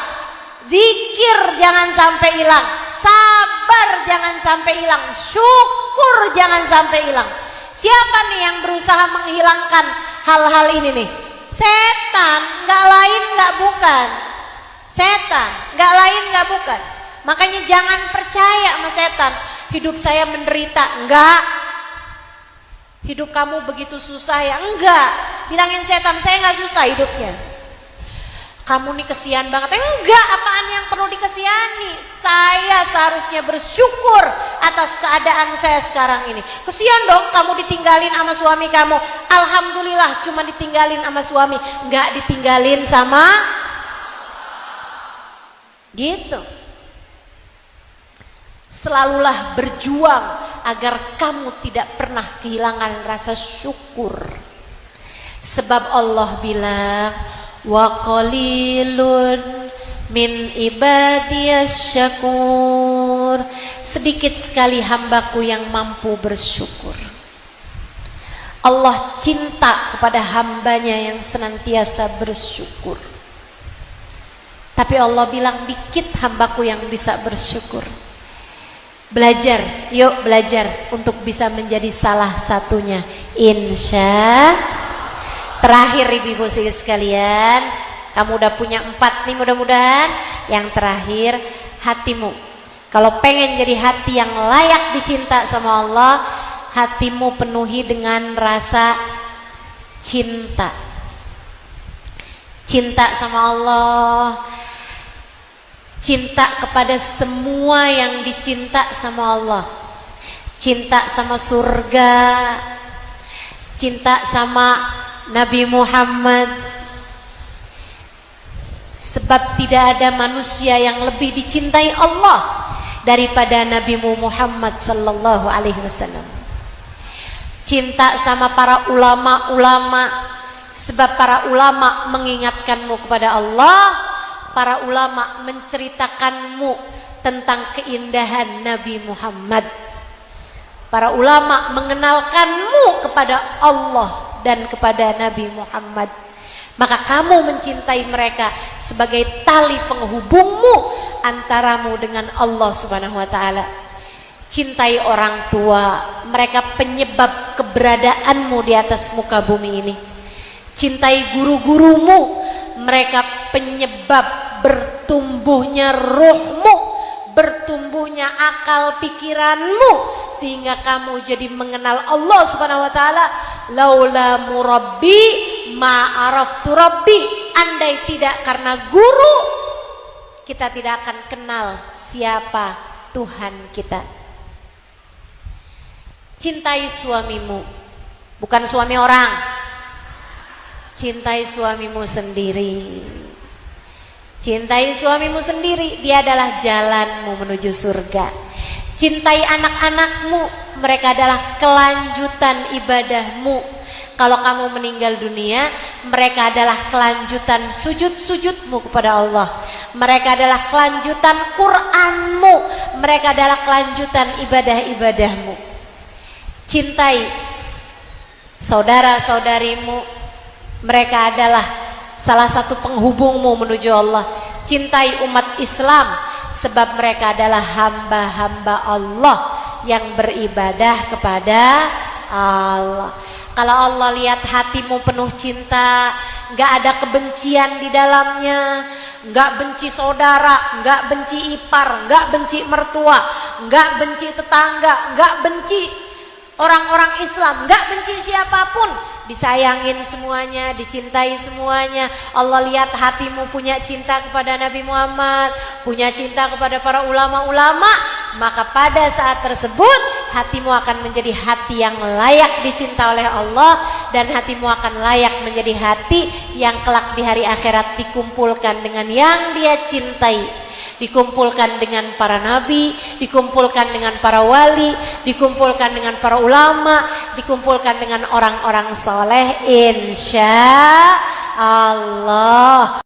Zikir jangan sampai hilang, sabar jangan sampai hilang, syukur jangan sampai hilang. Siapa nih yang berusaha menghilangkan hal-hal ini nih? Setan, nggak lain nggak bukan. Setan, nggak lain nggak bukan. Makanya jangan percaya sama setan. Hidup saya menderita, enggak. Hidup kamu begitu susah ya, enggak. Bilangin setan, saya nggak susah hidupnya. Kamu nih kesian banget, enggak. Apaan yang perlu dikesihani? Saya seharusnya bersyukur atas keadaan saya sekarang ini. Kesian dong kamu ditinggalin sama suami kamu. Alhamdulillah cuma ditinggalin sama suami, enggak ditinggalin sama gitu. Selalulah berjuang agar kamu tidak pernah kehilangan rasa syukur. Sebab Allah bilang, wa qalilun min ibadiyas syakur. Sedikit sekali hambaku yang mampu bersyukur. Allah cinta kepada hambanya yang senantiasa bersyukur. Tapi Allah bilang dikit hambaku yang bisa bersyukur. Belajar, yuk belajar untuk bisa menjadi salah satunya. Insya. Terakhir ibu-ibu sekalian, kamu udah punya 4 nih mudah-mudahan. Yang terakhir, hatimu. Kalau pengen jadi hati yang layak dicinta sama Allah, hatimu penuhi dengan rasa cinta. Cinta sama Allah, cinta kepada semua yang dicinta sama Allah, cinta sama surga, cinta sama Nabi Muhammad. Sebab tidak ada manusia yang lebih dicintai Allah daripada Nabi Muhammad sallallahu alaihi wasallam. Cinta sama para ulama-ulama, sebab para ulama mengingatkanmu kepada Allah. Para ulama menceritakanmu tentang keindahan Nabi Muhammad. Para ulama mengenalkanmu kepada Allah dan kepada Nabi Muhammad. Maka kamu mencintai mereka sebagai tali penghubungmu antaramu dengan Allah Subhanahu wa ta'ala. Cintai orang tua, mereka penyebab keberadaanmu di atas muka bumi ini. Cintai guru-gurumu, mereka penyebab bertumbuhnya ruhmu, bertumbuhnya akal pikiranmu, sehingga kamu jadi mengenal Allah Subhanahu wa ta'ala. Laula murabbi ma araftu rabbi. Andai tidak karena guru, kita tidak akan kenal siapa Tuhan kita. Cintai suamimu, bukan suami orang. Cintai suamimu sendiri. Cintai suamimu sendiri, dia adalah jalanmu menuju surga. Cintai anak-anakmu, mereka adalah kelanjutan ibadahmu. Kalau kamu meninggal dunia, mereka adalah kelanjutan sujud-sujudmu kepada Allah. Mereka adalah kelanjutan Qur'anmu. Mereka adalah kelanjutan ibadah-ibadahmu. Cintai saudara-saudarimu, mereka adalah salah satu penghubungmu menuju Allah. Cintai umat Islam, sebab mereka adalah hamba-hamba Allah yang beribadah kepada Allah. Kalau Allah lihat hatimu penuh cinta, nggak ada kebencian di dalamnya, nggak benci saudara, nggak benci ipar, nggak benci mertua, nggak benci tetangga, nggak benci orang-orang Islam, nggak benci siapapun, disayangin semuanya, dicintai semuanya. Allah lihat hatimu punya cinta kepada Nabi Muhammad, punya cinta kepada para ulama-ulama, maka pada saat tersebut hatimu akan menjadi hati yang layak dicinta oleh Allah, dan hatimu akan layak menjadi hati yang kelak di hari akhirat dikumpulkan dengan yang dia cintai, dikumpulkan dengan para nabi, dikumpulkan dengan para wali, dikumpulkan dengan para ulama, dikumpulkan dengan orang-orang soleh, insya Allah.